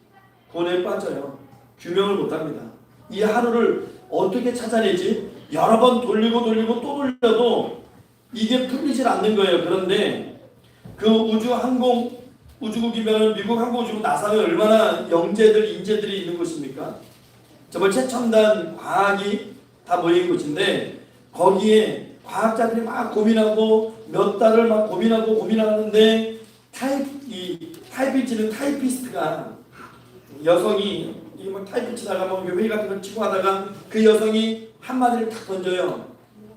고뇌에 빠져요. 규명을 못합니다. 이 하루를 어떻게 찾아내지? 여러 번 돌리고 또 돌려도 이게 풀리질 않는 거예요. 그런데 그 우주국이면 미국 항공우주국 나사에 얼마나 인재들이 있는 곳입니까? 정말 최첨단 과학이 다 모인 곳인데 거기에 과학자들이 막 고민하고 몇 달을 막 고민하는데 타이피치는 타이피스트가 여성이 막 타이피치다가 뭐 회의 같은 걸 치고 하다가 그 여성이 한마디를 탁 던져요.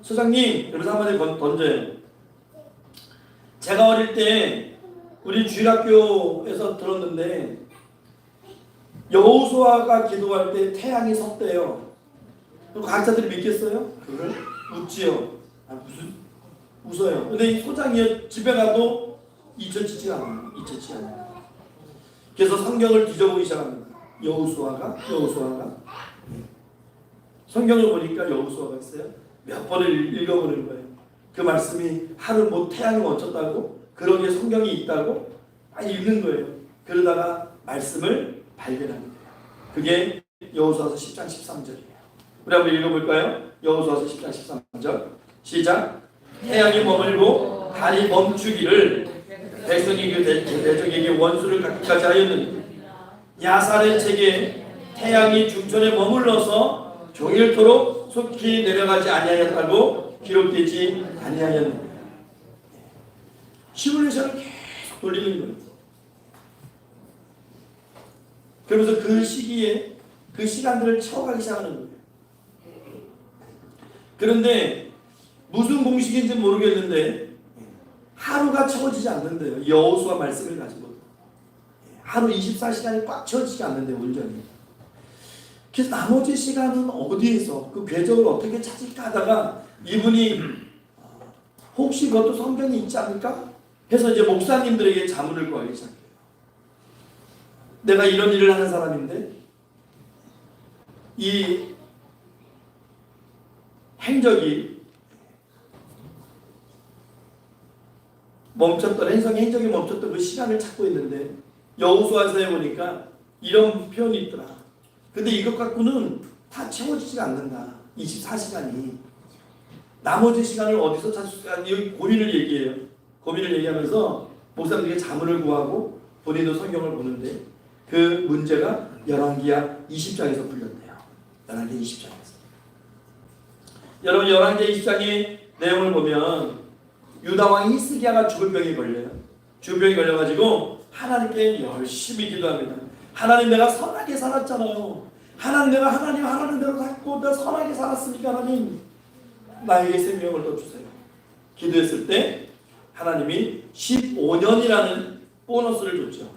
소장님, 이러면서 한마디 던져요. 제가 어릴 때 우리 주일학교에서 들었는데 여호수아가 기도할 때 태양이 섰대요. 그럼 과학자들이 믿겠어요? 그걸 웃지요. 무슨 웃어요. 근데 이 소장이 집에 가도 잊혀지지가 않아요. 잊혀지지 않아요. 그래서 성경을 뒤져보기 시작합니다. 여호수아가 성경을 보니까 여호수아가 있어요. 몇 번을 읽어보는 거예요. 그 말씀이 하루 뭐 태양이 어쩌다고 그런 게 성경이 있다고 읽는 거예요. 그러다가 말씀을 발견합니다. 그게 여호수아서 10장 13절이에요. 우리 한번 읽어볼까요? 여호수아서 10장 13절 시작. 태양이 머물고 달이 멈추기를 백성이 그 대적에게 원수를 갖기까지 하였느니 야살의 책에 태양이 중천에 머물러서 종일토록 속히 내려가지 아니하였다고 기록되지 아니하였느냐. 시뮬레이션을 계속 돌리는 거예요. 그러면서 그 시기에 그 시간들을 채워가기 시작하는 거예요. 그런데 무슨 공식인지 모르겠는데 하루가 채워지지 않는데요. 여호수아 말씀을 가지고 하루 24시간이 꽉 채워지지 않는데요. 온전히. 그래서 나머지 시간은 어디에서 그 궤적을 어떻게 찾을까 하다가 이분이 혹시 그것도 성경에 있지 않을까? 해서 이제 목사님들에게 자문을 구하기 시작해요. 내가 이런 일을 하는 사람인데 이 행적이 멈췄던 행성의 행적이 멈췄던 그 시간을 찾고 있는데 여호수아서에 보니까 이런 표현이 있더라. 근데 이것 갖고는 다 채워지지가 않는다. 24시간이. 나머지 시간을 어디서 찾을 수가 있냐. 여기 고민을 얘기해요. 고민을 얘기하면서 목사님에게 자문을 구하고 본인도 성경을 보는데 그 문제가 열왕기하 20장에서 풀렸대요. 열왕기하 20장에서. 여러분 열왕기하 20장의 내용을 보면 유다왕 히스기야가 죽을 병에 걸려요. 죽을 병에 걸려가지고 하나님께 열심히 기도합니다. 하나님 내가 선하게 살았잖아요. 하나님 내가 하나님 대로 살고 내가 선하게 살았으니까 하나님 나에게 생명을 더 주세요. 기도했을 때 하나님이 15년이라는 보너스를 줬죠.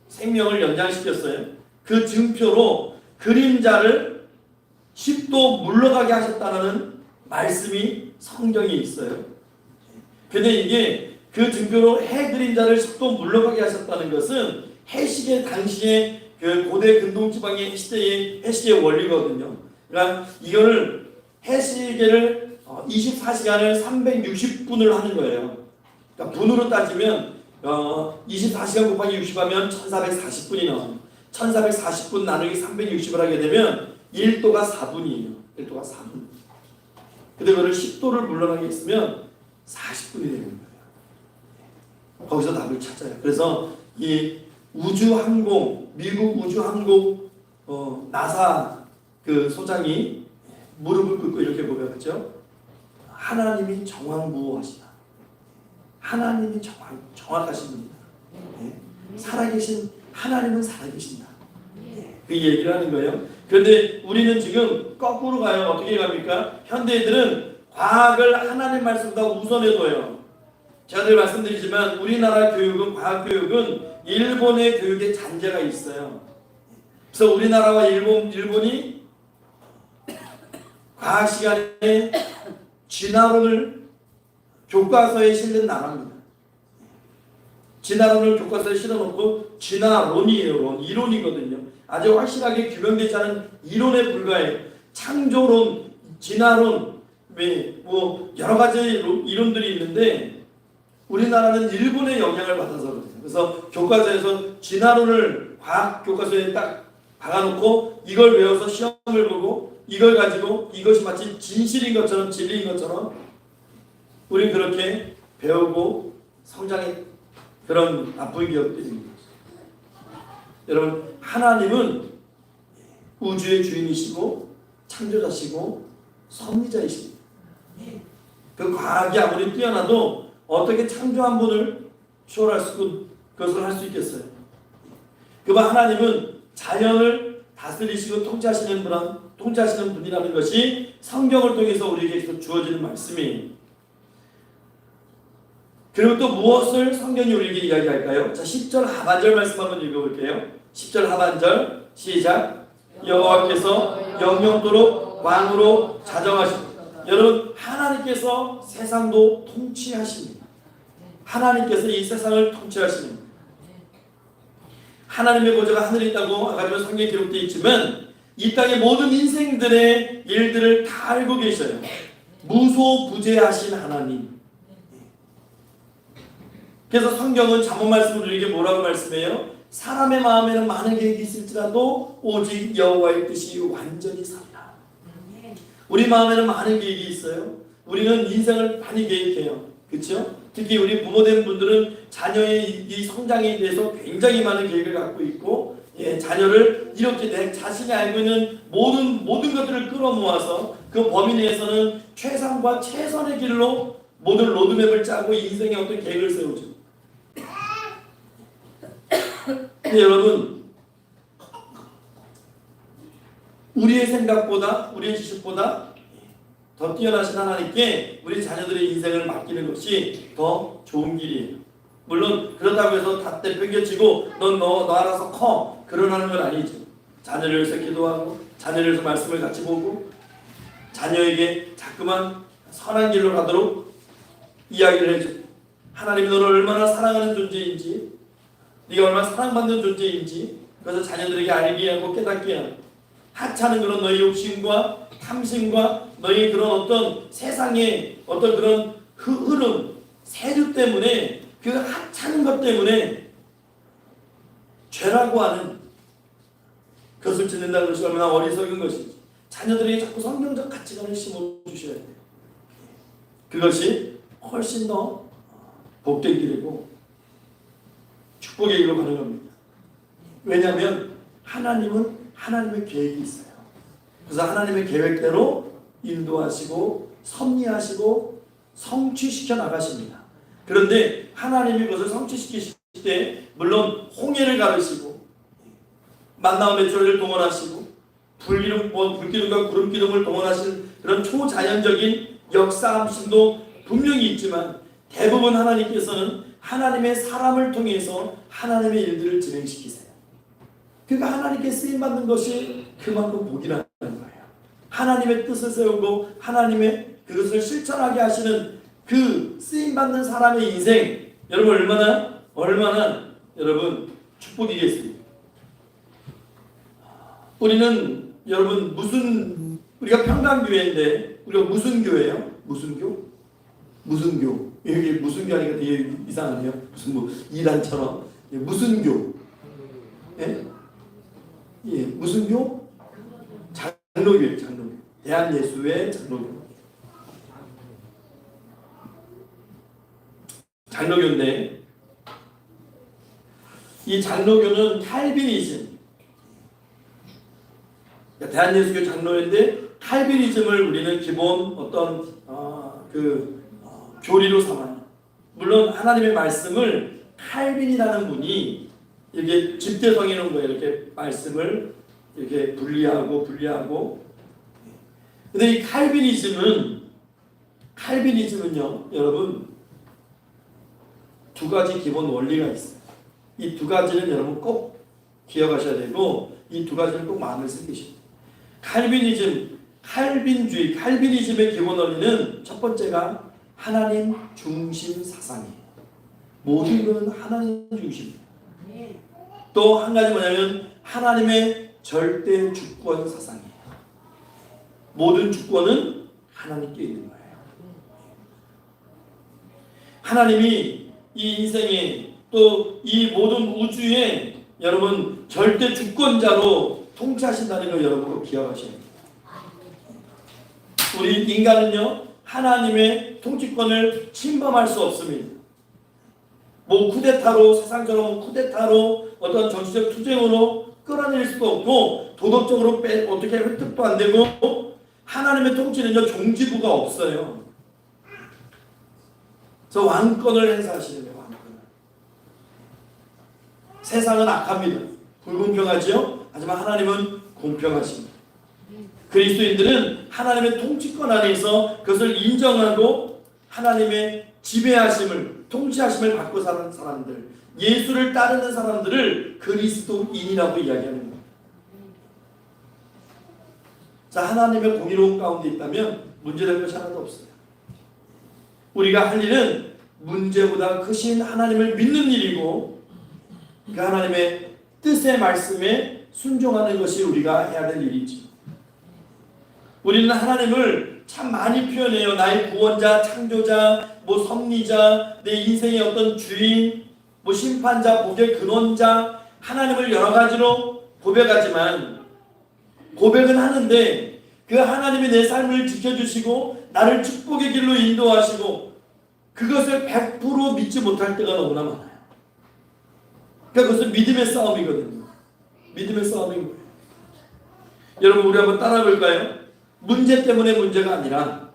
생명을 연장시켰어요. 그 증표로 그림자를 10도 물러가게 하셨다는 말씀이 성경에 있어요. 근데 이게 그 증표로 해 그림자를 10도 물러가게 하셨다는 것은 해시계 당시에 그 고대 근동지방의 해시계의 원리거든요. 그러니까 이거를 해시계를 24시간을 360분을 하는 거예요. 그러니까 분으로 따지면 24시간 곱하기 60하면 1440분이 나와요. 1440분 나누기 360을 하게 되면 1도가 4분이에요. 1도가 4분. 근데 그걸 10도를 물러나게 했으면 40분이 되는 거예요. 거기서 답을 찾아요. 그래서 이 우주항공, 미국 우주항공 나사 그 소장이 무릎을 꿇고 이렇게 고백하죠. 하나님이 정황무오하시다. 하나님이 정확하신 분이다. 살아계신 하나님은 살아계신다. 그 얘기를 하는 거예요. 그런데 우리는 지금 거꾸로 가요. 어떻게 갑니까? 현대인들은 과학을 하나님 말씀보다 우선해둬요. 제가 늘 말씀드리지만 우리나라 교육은 과학교육은 일본의 교육에 잔재가 있어요. 그래서 우리나라와 일본이 과학 시간에 진화론을 교과서에 실는 나라입니다. 진화론을 교과서에 실어놓고 진화론이에요. 이론이거든요. 아주 확실하게 규명되지 않은 이론에 불과해요. 창조론, 진화론, 뭐 여러 가지 이론들이 있는데 우리나라는 일본의 영향을 받아서 그래요. 그래서 교과서에서 진화론을 과학 교과서에 딱 박아놓고 이걸 외워서 시험을 보고 이걸 가지고 이것이 마치 진실인 것처럼 진리인 것처럼 우리는 그렇게 배우고 성장의 그런 나쁜 기억들입니다. 여러분 하나님은 우주의 주인이시고 창조자시고 섭리자이십니다. 그 과학이 아무리 뛰어나도 어떻게 창조한 분을 초월할 그것을 할 수 있겠어요? 그만 하나님은 자연을 다스리시고 통치하시는 분이라는 것이 성경을 통해서 우리에게 주어지는 말씀이에요. 그리고 또 무엇을 성경이 우리에게 이야기할까요? 자, 10절 하반절 말씀 한번 읽어볼게요. 10절 하반절 시작. 여호와께서 영영토록 왕으로 자정하십니다. 여러분 하나님께서 세상도 통치하십니다. 하나님께서 이 세상을 통치하시는 거예요. 하나님의 보좌가 하늘에 있다고 아까 전에 성경에 기록되어 있지만 이 땅의 모든 인생들의 일들을 다 알고 계셔요. 무소부재하신 하나님. 그래서 성경은 잠언 말씀을 우리에게 뭐라고 말씀해요? 사람의 마음에는 많은 계획이 있을지라도 오직 여호와의 뜻이 완전히 살리라. 우리 마음에는 많은 계획이 있어요. 우리는 인생을 많이 계획해요. 그렇죠? 특히 우리 부모된 분들은 자녀의 이 성장에 대해서 굉장히 많은 계획을 갖고 있고, 자녀를 이렇게 내 자신이 알고 있는 모든 것들을 끌어모아서 그 범위 내에서는 최상과 최선의 길로 모든 로드맵을 짜고 인생의 어떤 계획을 세우죠. 근데 여러분, 우리의 생각보다, 우리의 지식보다 더 뛰어나신 하나님께 우리 자녀들의 인생을 맡기는 것이 더 좋은 길이에요. 물론 그렇다고 해서 다 내팽개치고 너 알아서 커 그러라는 건 아니죠. 자녀를 위해서 기도하고 자녀를 위해서 말씀을 같이 보고 자녀에게 자꾸만 선한 길로 가도록 이야기를 해줘. 하나님이 너를 얼마나 사랑하는 존재인지, 네가 얼마나 사랑받는 존재인지 그래서 자녀들에게 알게 하고 깨닫게 하고, 하찮은 그런 너의 욕심과 탐심과 너의 그런 어떤 세상의 어떤 그런 흐름, 세류 때문에, 그 하찮은 것 때문에 죄라고 하는 그것을 짓는다는 것이 얼마나 어리석은 것인지 자녀들에게 자꾸 성경적 가치관을 심어주셔야 돼요. 그것이 훨씬 더 복된 길이고 축복의 길로 가는 겁니다. 왜냐하면 하나님은 하나님의 계획이 있어요. 그래서 하나님의 계획대로 인도하시고 섭리하시고 성취시켜 나가십니다. 그런데 하나님이 그것을 성취시키실 때 물론 홍해를 가르시고 만나와 조리를 동원하시고 불기둥과 구름기둥을 동원하신 그런 초자연적인 역사함심도 분명히 있지만 대부분 하나님께서는 하나님의 사람을 통해서 하나님의 일들을 진행시키세요. 그러니까 하나님께 쓰임받는 것이 그만큼 복이라는 거예요. 하나님의 뜻을 세우고 하나님의 그것을 실천하게 하시는 그 쓰임받는 사람의 인생, 여러분 얼마나 여러분 축복이겠습니까? 우리는 여러분 우리가 평강교회인데 우리가 무슨 교회예요? 무슨 교? 이게 무슨 교 하니까 되게 이상하네요. 무슨 뭐 이단처럼. 무슨 교? 예? 예, 무슨 교? 장로교. 대한예수회 장로교. 장로교인데 이 장로교는 칼빈이즘, 대한예수교 장로인데 칼빈이즘을 우리는 기본 어떤 교리로 삼아요. 물론 하나님의 말씀을 칼빈이라는 분이 이렇게 집대성해 놓은 거예요. 이렇게 말씀을 이렇게 분리하고. 근데 이 칼빈이즘은요, 여러분 두 가지 기본 원리가 있어요. 이 두 가지는 여러분 꼭 기억하셔야 되고 이 두 가지는 꼭 마음을 새기셔야 돼요. 칼빈이즘의 기본 원리는 첫 번째가 하나님 중심 사상이에요. 모든 것은 하나님 중심이에요. 또 한 가지 뭐냐면 하나님의 절대 주권 사상이에요. 모든 주권은 하나님께 있는 거예요. 하나님이 이 인생에 또 이 모든 우주에 여러분 절대 주권자로 통치하신다는 걸 여러분 꼭 기억하셔야 돼요. 우리 인간은요 하나님의 통치권을 침범할 수 없습니다. 뭐 쿠데타로, 세상처럼 쿠데타로 어떤 정치적 투쟁으로 끌어낼 수도 없고 도덕적으로 어떻게 획득도 안 되고 하나님의 통치는요 종지부가 없어요. 그래서 왕권을 행사하시는 거예요. 왕권을. 세상은 악합니다. 불공평하지요. 하지만 하나님은 공평하십니다. 그리스도인들은 하나님의 통치권 안에서 그것을 인정하고 하나님의 지배하심을, 통치하심을 받고 사는 사람들, 예수를 따르는 사람들을 그리스도인이라고 이야기하는 겁니다. 자, 하나님의 공의로운 가운데 있다면 문제될 것이 하나도 없어요. 우리가 할 일은 문제보다 크신 하나님을 믿는 일이고 그 하나님의 뜻의 말씀에 순종하는 것이 우리가 해야 될 일이죠. 우리는 하나님을 참 많이 표현해요. 나의 구원자, 창조자, 뭐 섭리자, 내 인생의 어떤 주인, 뭐 심판자, 복의 근원자, 하나님을 여러 가지로 고백하지만 고백은 하는데 그 하나님이 내 삶을 지켜주시고 나를 축복의 길로 인도하시고 그것을 100% 믿지 못할 때가 너무나 많아요. 그러니까 그것은 믿음의 싸움이거든요. 믿음의 싸움인 거예요. 여러분 우리 한번 따라 볼까요? 문제 때문에 문제가 아니라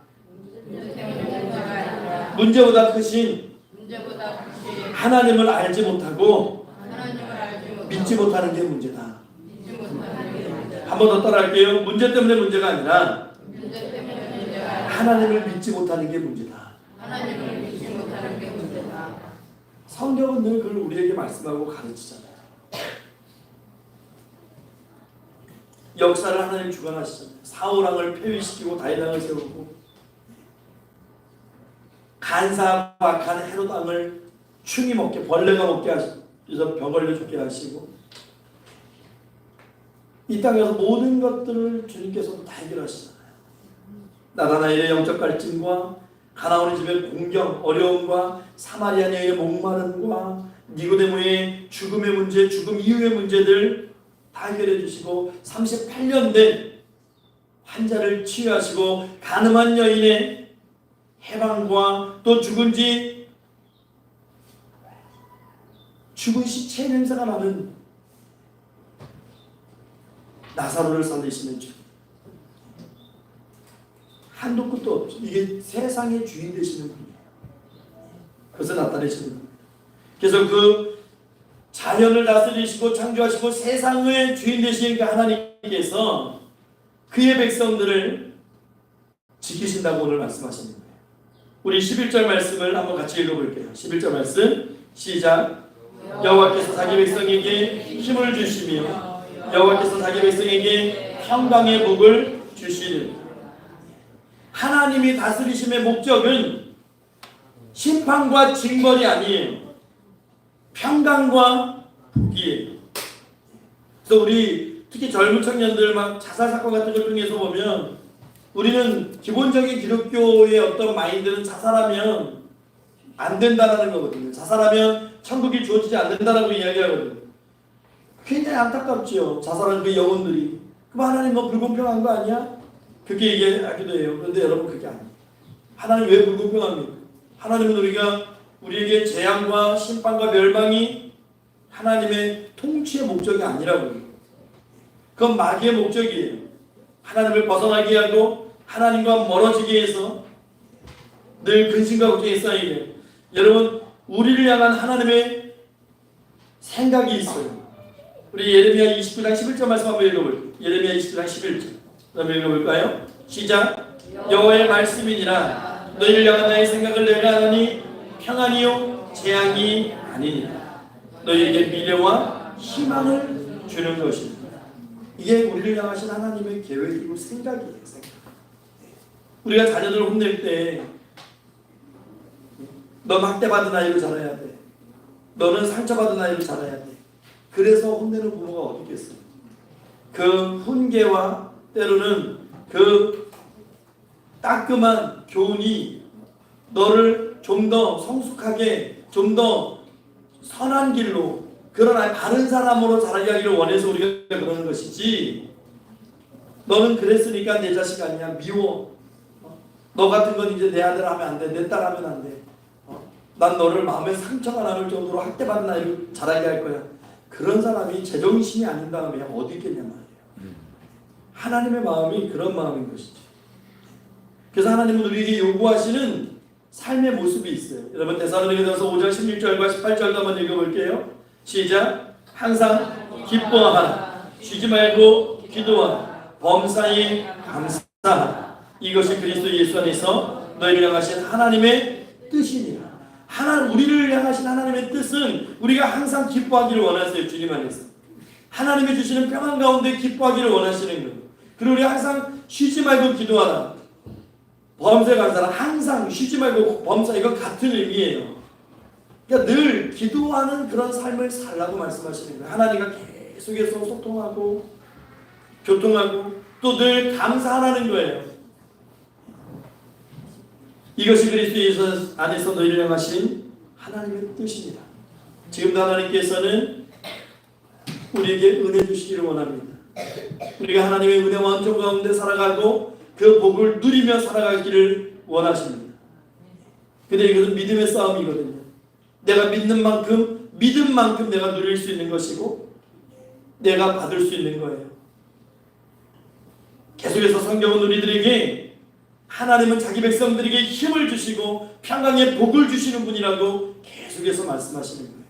문제보다 크신 하나님을 알지 못하고 믿지 못하는 게 문제다. 한 번 더 따라할게요. 문제 때문에 문제가 아니라 하나님을 믿지 못하는 게 문제다. 성경은 늘 그걸 우리에게 말씀하고 가르치잖아요. 역사를 하나님 주관하시잖아요. 사울왕을 폐위시키고 다윗왕을 세우고 간사하고 악한 헤롯 왕을 충이 먹게 벌레가 먹게 하시고 병 걸려 죽게 하시고 이 땅에서 모든 것들을 주님께서 다 해결하시잖아요. 나다나엘의 영적 갈증과 가나온의 집의 공경, 어려움과 사마리아 여인의 목마름과 니고데모의 죽음의 문제, 죽음 이후의 문제들 다 해결해 주시고 38년 된 환자를 치유하시고 가늠한 여인의 해방과 또 죽은 시체 냄새가 나는 나사로를 살리시는 주 한도 끝도 없죠. 이게 세상의 주인 되시는 분이에요. 그래서 나타내시는 분이에요. 그래서 그 자연을 다스리시고 창조하시고 세상의 주인 되시는 그 하나님께서 그의 백성들을 지키신다고 오늘 말씀하시는 거예요. 우리 11절 말씀을 한번 같이 읽어볼게요. 11절 말씀 시작. 여호와께서 자기 백성에게 힘을 주시며 여호와께서 자기 백성에게 평강의 복을 주시는 하나님이 다스리심의 목적은 심판과 징벌이 아니에요. 평강과 복이에요. 그래서 우리 특히 젊은 청년들 막 자살 사건 같은 걸 통해서 보면 우리는 기본적인 기독교의 어떤 마인드는 자살하면 안 된다는 거거든요. 자살하면 천국이 주어지지 않는다라고 이야기하거든요. 굉장히 안타깝죠. 자살하는 그 영혼들이. 그럼 하나님 뭐 불공평한 거 아니야? 그렇게 얘기하기도 해요. 그런데 여러분 그게 아니에요. 하나님 왜 불공평합니까? 하나님은 우리에게 재앙과 심판과 멸망이 하나님의 통치의 목적이 아니라고요. 그건 마귀의 목적이에요. 하나님을 벗어나게 하고 하나님과 멀어지게 해서 늘 근심과 걱정이 쌓이게 해요. 여러분 우리를 향한 하나님의 생각이 있어요. 우리 예레미야 29장 11절 말씀 한번 읽어볼게요. 예레미야 29장 11절 한번 읽어볼까요? 시작. 여호와의 말씀이니라 너희를 향한 나의 생각을 내가 하니 평안이요 재앙이 아니니라 너희에게 미래와 희망을 주는 것입니다. 이게 우리를 향하신 하나님의 계획이고 생각이에요. 생각. 우리가 자녀들을 혼낼 때 넌 학대받은 아이로 자라야 돼. 너는 상처받은 아이로 자라야 돼. 그래서 혼내는 부모가 어디 있겠어요. 그 훈계와 때로는 그 따끔한 교훈이 너를 좀 더 성숙하게 좀 더 선한 길로 그러나 바른 사람으로 자라게 하기를 원해서 우리가 그러는 것이지 너는 그랬으니까 내 자식 아니야 미워 너 같은 건 이제 내 아들 하면 안 돼 내 딸 하면 안 돼 난 너를 마음에 상처가 남을 정도로 학대받는 아이로 자라게 할 거야. 그런 사람이 제정신이 아닌 다음에 어디 있겠냐 말이에요. 하나님의 마음이 그런 마음인 것이죠. 그래서 하나님은 우리에게 요구하시는 삶의 모습이 있어요. 여러분 데살로니가전서 5장 16절과 18절도 한번 읽어볼게요. 시작. 항상 기뻐하라. 쉬지 말고 기도하라. 범사에 감사하라. 이것이 그리스도 예수 안에서 너희를 향하신 하나님의 뜻이니라. 우리를 향하신 하나님의 뜻은 우리가 항상 기뻐하기를 원하세요. 주님 안에서. 하나님이 주시는 평안 가운데 기뻐하기를 원하시는 거예요. 그리고 우리가 항상 쉬지 말고 기도하라. 범사에 간 사람 항상 쉬지 말고 범사, 이건 같은 의미예요. 그러니까 늘 기도하는 그런 삶을 살라고 말씀하시는 거예요. 하나님과 계속해서 소통하고 교통하고 또 늘 감사하라는 거예요. 이것이 그리스도 예수 안에서 너희를 향하신 하나님의 뜻입니다. 지금도 하나님께서는 우리에게 은혜 주시기를 원합니다. 우리가 하나님의 은혜와 은총 가운데 살아가고 그 복을 누리며 살아가기를 원하십니다. 근데 이것은 믿음의 싸움이거든요. 내가 믿는 만큼 믿은 만큼 내가 누릴 수 있는 것이고 내가 받을 수 있는 거예요. 계속해서 성경은 우리들에게 하나님은 자기 백성들에게 힘을 주시고 평강의 복을 주시는 분이라고 계속해서 말씀하시는 거예요.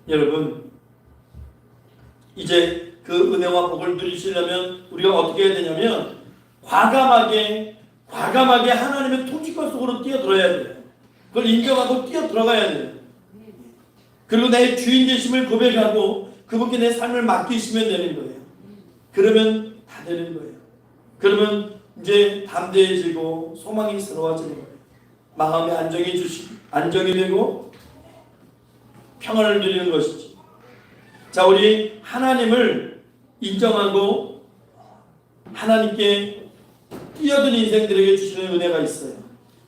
여러분, 이제 그 은혜와 복을 누리시려면 우리가 어떻게 해야 되냐면 과감하게 하나님의 통치권 속으로 뛰어들어야 돼요. 그걸 인정하고 뛰어들어가야 돼요. 그리고 나의 주인 되심을 고백하고 그분께 내 삶을 맡기시면 되는 거예요. 그러면 다 되는 거예요. 그러면 이제 담대해지고 소망이 새로워지는 거예요. 마음의 안정이 되고 평안을 누리는 것이지. 자, 우리 하나님을 인정하고 하나님께 뛰어든 인생들에게 주시는 은혜가 있어요.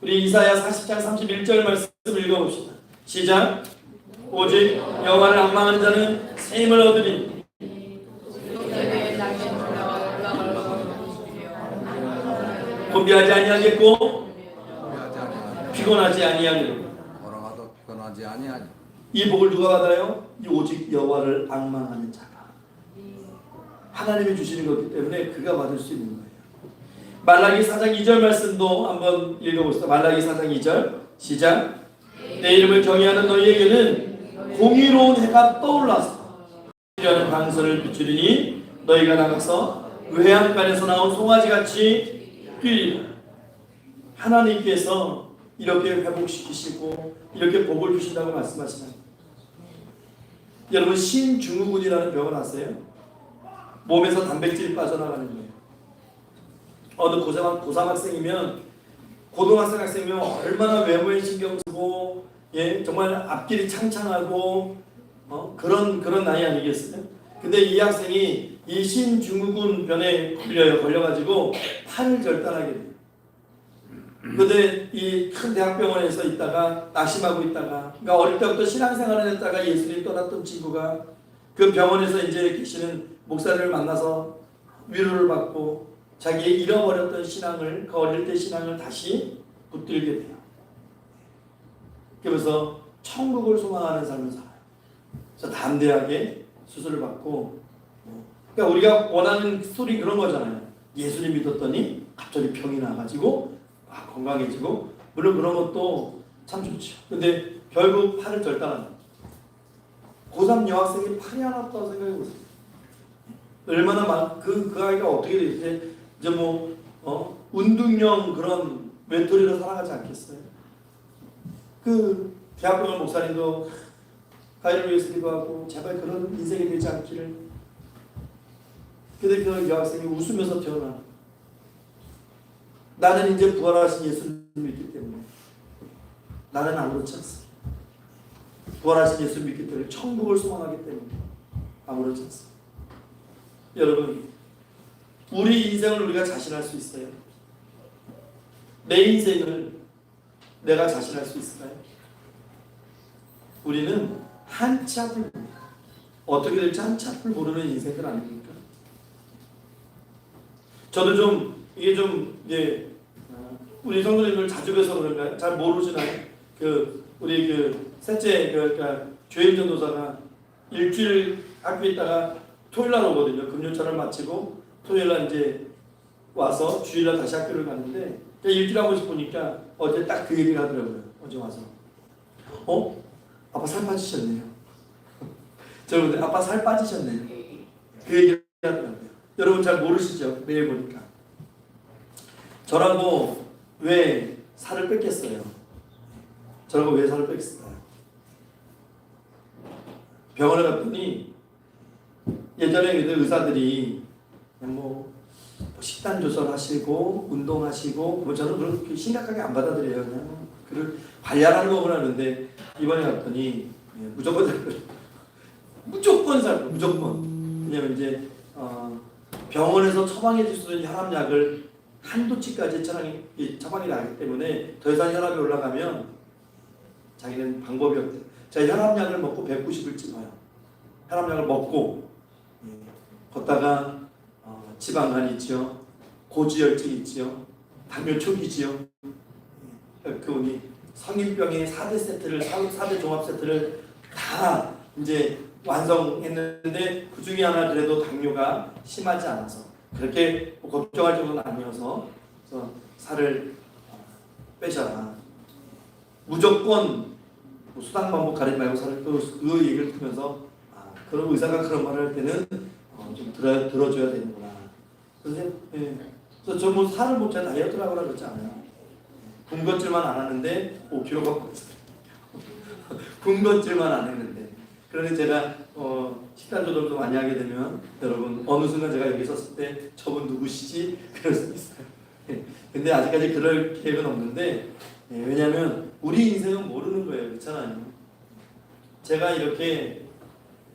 우리 이사야 40장 31절 말씀을 읽어봅시다. 시작. 오직 여호와를 앙망하는 자는 새 힘을 얻으리니 곤비하지 아니하겠고 피곤하지 아니하리라. 걸어가도 피곤하지 아니하니. 이 복을 누가 받아요? 오직 여호와를 앙망하는 자가. 하나님이 주시는 것이기 때문에 그가 받을 수 있는 거예요. 말라기 4장 2절 말씀도 한번 읽어봅시다. 말라기 4장 2절 시작. 내 이름을 경외하는 너희에게는 공의로운 해가 떠올라서 이라는 방설을 비추리니 너희가 나가서 외양간에서 나온 송아지같이 뛰리라. 하나님께서 이렇게 회복시키시고 이렇게 복을 주신다고 말씀하시나요? 여러분, 신증후군이라는 병을 아세요? 몸에서 단백질이 빠져나가는 거예요. 어느 고3 학생이면 고등학생 학생이면 얼마나 외모에 신경 쓰고 정말 앞길이 창창하고 그런 나이 아니겠어요? 근데 이 학생이 이 신증후군 병에 걸려가지고 팔을 절단하게 돼요. 근데 이 큰 대학병원에서 있다가 낙심하고 있다가, 그러니까 어릴 때부터 신앙생활을 했다가 예수님 떠났던 친구가 그 병원에서 이제 계시는 목사님을 만나서 위로를 받고 자기의 잃어버렸던 신앙을, 그 어릴 때 신앙을 다시 붙들게 돼요. 그래서 천국을 소망하는 삶을 살아요. 그래서 담대하게 수술을 받고, 그러니까 우리가 원하는 스토리 그런 거잖아요. 예수님 믿었더니 갑자기 병이 나가지고 건강해지고, 물론 그런 것도 참 좋죠. 근데 결국 팔을 절단합니다. 고3 여학생이 팔이 하나 없다고 생각해보세요. 얼마나 그 아이가 어떻게 되겠어요? 이제 운동용 그런 외톨이로 살아가지 않겠어요? 그 대학병원 목사님도 가이를 위해서 기도하고 제발 그런 인생이 되지 않기를. 근데 그 여학생이 웃으면서 태어나. 나는 이제 부활하신 예수를 믿기 때문에 나는 아무렇지 않습니다. 부활하신 예수를 믿기 때문에 천국을 소망하기 때문에 아무렇지 않습니다. 여러분, 우리 인생을 우리가 자신할 수 있어요? 내 인생을 내가 자신할 수 있을까요? 우리는 한치 앞을 봅니다. 어떻게 될지 한치 앞을 모르는 인생들 아닙니까? 저도 우리 성도님들 자주 뵈서 그런가요? 잘 모르시나요? 우리 셋째 조혜인 전도사가 일주일 학교에 있다가 토요일날 오거든요. 금요철을 마치고 토요일날 이제 와서 주일날 다시 학교를 갔는데 일주일 한 번씩 보니까 어제 딱 그 얘기를 하더라고요. 어제 와서 아빠 살 빠지셨네요. 여러분들 아빠 살 빠지셨네요. 그 얘기를 하더라고요. 여러분 잘 모르시죠? 매일 보니까. 저라고 왜 살을 뺐겠어요? 저라고 왜 살을 뺐을까요? 병원에 갔더니 예전에 의사들이 식단 조절하시고 운동하시고 뭐 저는 그렇게 심각하게 안 받아들여요. 그냥 그를 관리하는 거 보라는데 이번에 갔더니 무조건 살 거예요. 무조건 살 거예요. 무조건. 왜냐면 이제 병원에서 처방해 줄 수 있는 혈압약을 한도치까지 처방이 나기 때문에 더 이상 혈압이 올라가면 자기는 방법이 없대요. 제가 혈압약을 먹고 190을 찍어요. 혈압약을 먹고 걷다가 지방간 있죠, 고지혈증 있죠, 당뇨 초기지요. 그분이 성인병의 4대 세트를 4대 종합 세트를 다 이제 완성했는데 그 중에 하나 그래도 당뇨가 심하지 않아서 그렇게 걱정할 정도는 아니어서 그래서 살을 빼셔라. 무조건 수당 방법 가리지 말고 살을 그 얘기를 듣면서 그런 의사가 그런 말을 할 때는 좀 들어줘야 되는구나. 그래서 저 뭐 살을 못 제가 다이어트라고 그러지 않아요. 군것질만 안 하는데 5kg가 빠졌어요. 군것질만 안 했는데. 그러니 제가 식단 조절도 많이 하게 되면 여러분 어느 순간 제가 여기 있었을 때 저분 누구시지? 그럴 수 있어요. 근데 아직까지 그럴 계획은 없는데 왜냐하면 우리 인생은 모르는 거예요. 그렇잖아요. 제가 이렇게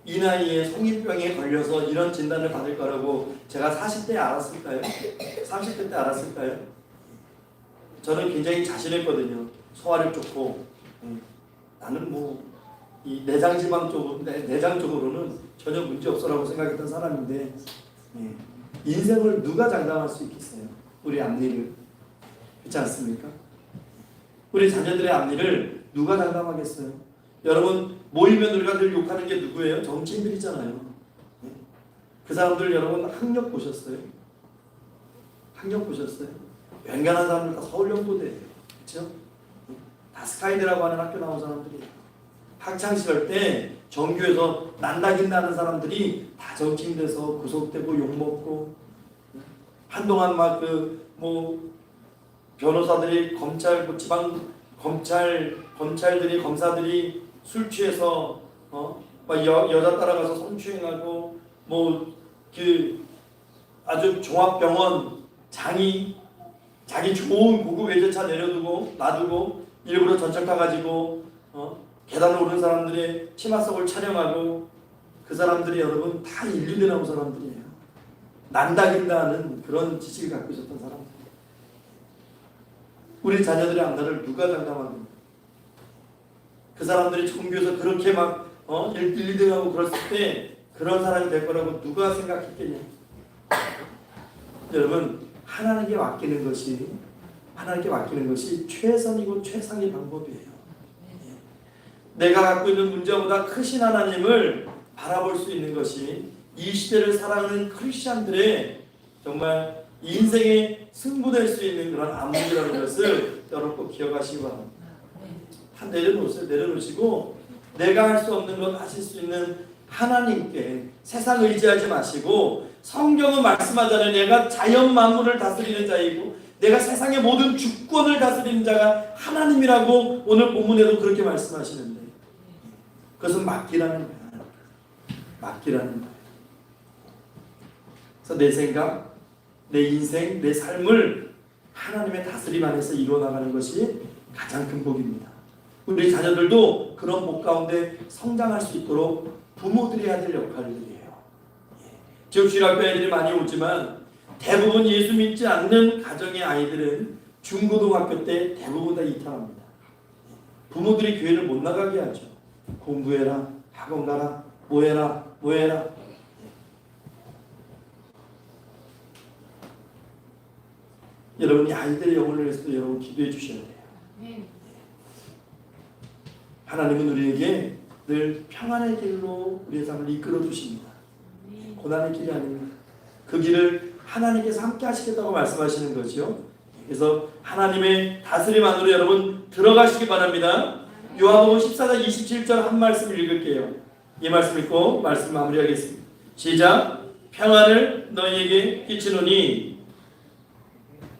이 나이에 성인병에 걸려서 이런 진단을 받을 거라고 제가 40대에 알았을까요? 30대 때 알았을까요? 저는 굉장히 자신했거든요. 소화력 좋고 나는 뭐 이 내장 지방 내장 쪽으로는 전혀 문제 없어라고 생각했던 사람인데 인생을 누가 장담할 수 있겠어요? 우리 앞니를. 그렇지 않습니까? 우리 자녀들의 앞니를 누가 장담하겠어요? 여러분 모이면 우리가 늘 욕하는 게 누구예요? 정치인들이잖아요. 그 사람들 여러분 학력 보셨어요? 학력 보셨어요? 웬간한 사람들 다 서울연고대예요. 그렇죠? 다 스카이대라고 하는 학교 나온 사람들이에요. 학창시절 때 정규에서 난다긴다는 사람들이 다 정치인 돼서 구속되고 욕먹고 한동안 막 변호사들이 지방 검찰들이 검사들이 술 취해서 막 여자 따라가서 성추행하고 아주 종합병원 장이 자기 좋은 고급 외제차 놔두고 일부러 전철 타가지고 계단을 오르는 사람들의 치마 속을 촬영하고 그 사람들이 여러분 다 인류대 나온 사람들이에요. 난다긴다는 그런 지식을 갖고 있었던 사람들. 우리 자녀들의 앞날을 누가 장담합니까? 그 사람들이 종교에서 그렇게 막 1, 2등하고 그랬을 때 그런 사람이 될 거라고 누가 생각했겠냐? 여러분 하나님께 맡기는 것이 최선이고 최상의 방법이에요. 내가 갖고 있는 문제보다 크신 하나님을 바라볼 수 있는 것이 이 시대를 살아가는 크리스찬들의 정말 인생의 승부될 수 있는 그런 안목이라는 것을 여러분 꼭 기억하시기 바랍니다. 다 내려놓으시고 내가 할 수 없는 것 하실 수 있는 하나님께 세상 의지하지 마시고 성경은 말씀하잖아요. 내가 자연 만물을 다스리는 자이고 내가 세상의 모든 주권을 다스리는 자가 하나님이라고 오늘 본문에도 그렇게 말씀하시는데 그것은 맡기라는 거예요. 맡기라는 거예요. 그래서 내 생각, 내 인생, 내 삶을 하나님의 다스림 안에서 이루어나가는 것이 가장 큰 복입니다. 우리 자녀들도 그런 복 가운데 성장할 수 있도록 부모들이 해야 될 역할들이에요. 지금 주일학교 애들이 많이 오지만 대부분 예수 믿지 않는 가정의 아이들은 중고등학교 때 대부분 다 이탈합니다. 부모들이 교회를 못 나가게 하죠. 공부해라, 학원 가라, 뭐해라. 여러분이 아이들의 영혼을 위해서도 여러분 기도해 주셔야 돼요. 하나님은 우리에게 늘 평안의 길로 우리의 삶을 이끌어 주십니다. 고난의 길이 아닙니다. 그 길을 하나님께서 함께 하시겠다고 말씀하시는 거죠. 그래서 하나님의 다스림 안으로 여러분 들어가시기 바랍니다. 요한복음 14장 27절 한 말씀 읽을게요. 이 말씀 읽고 말씀 마무리하겠습니다. 시작. 평안을 너희에게 끼치노니.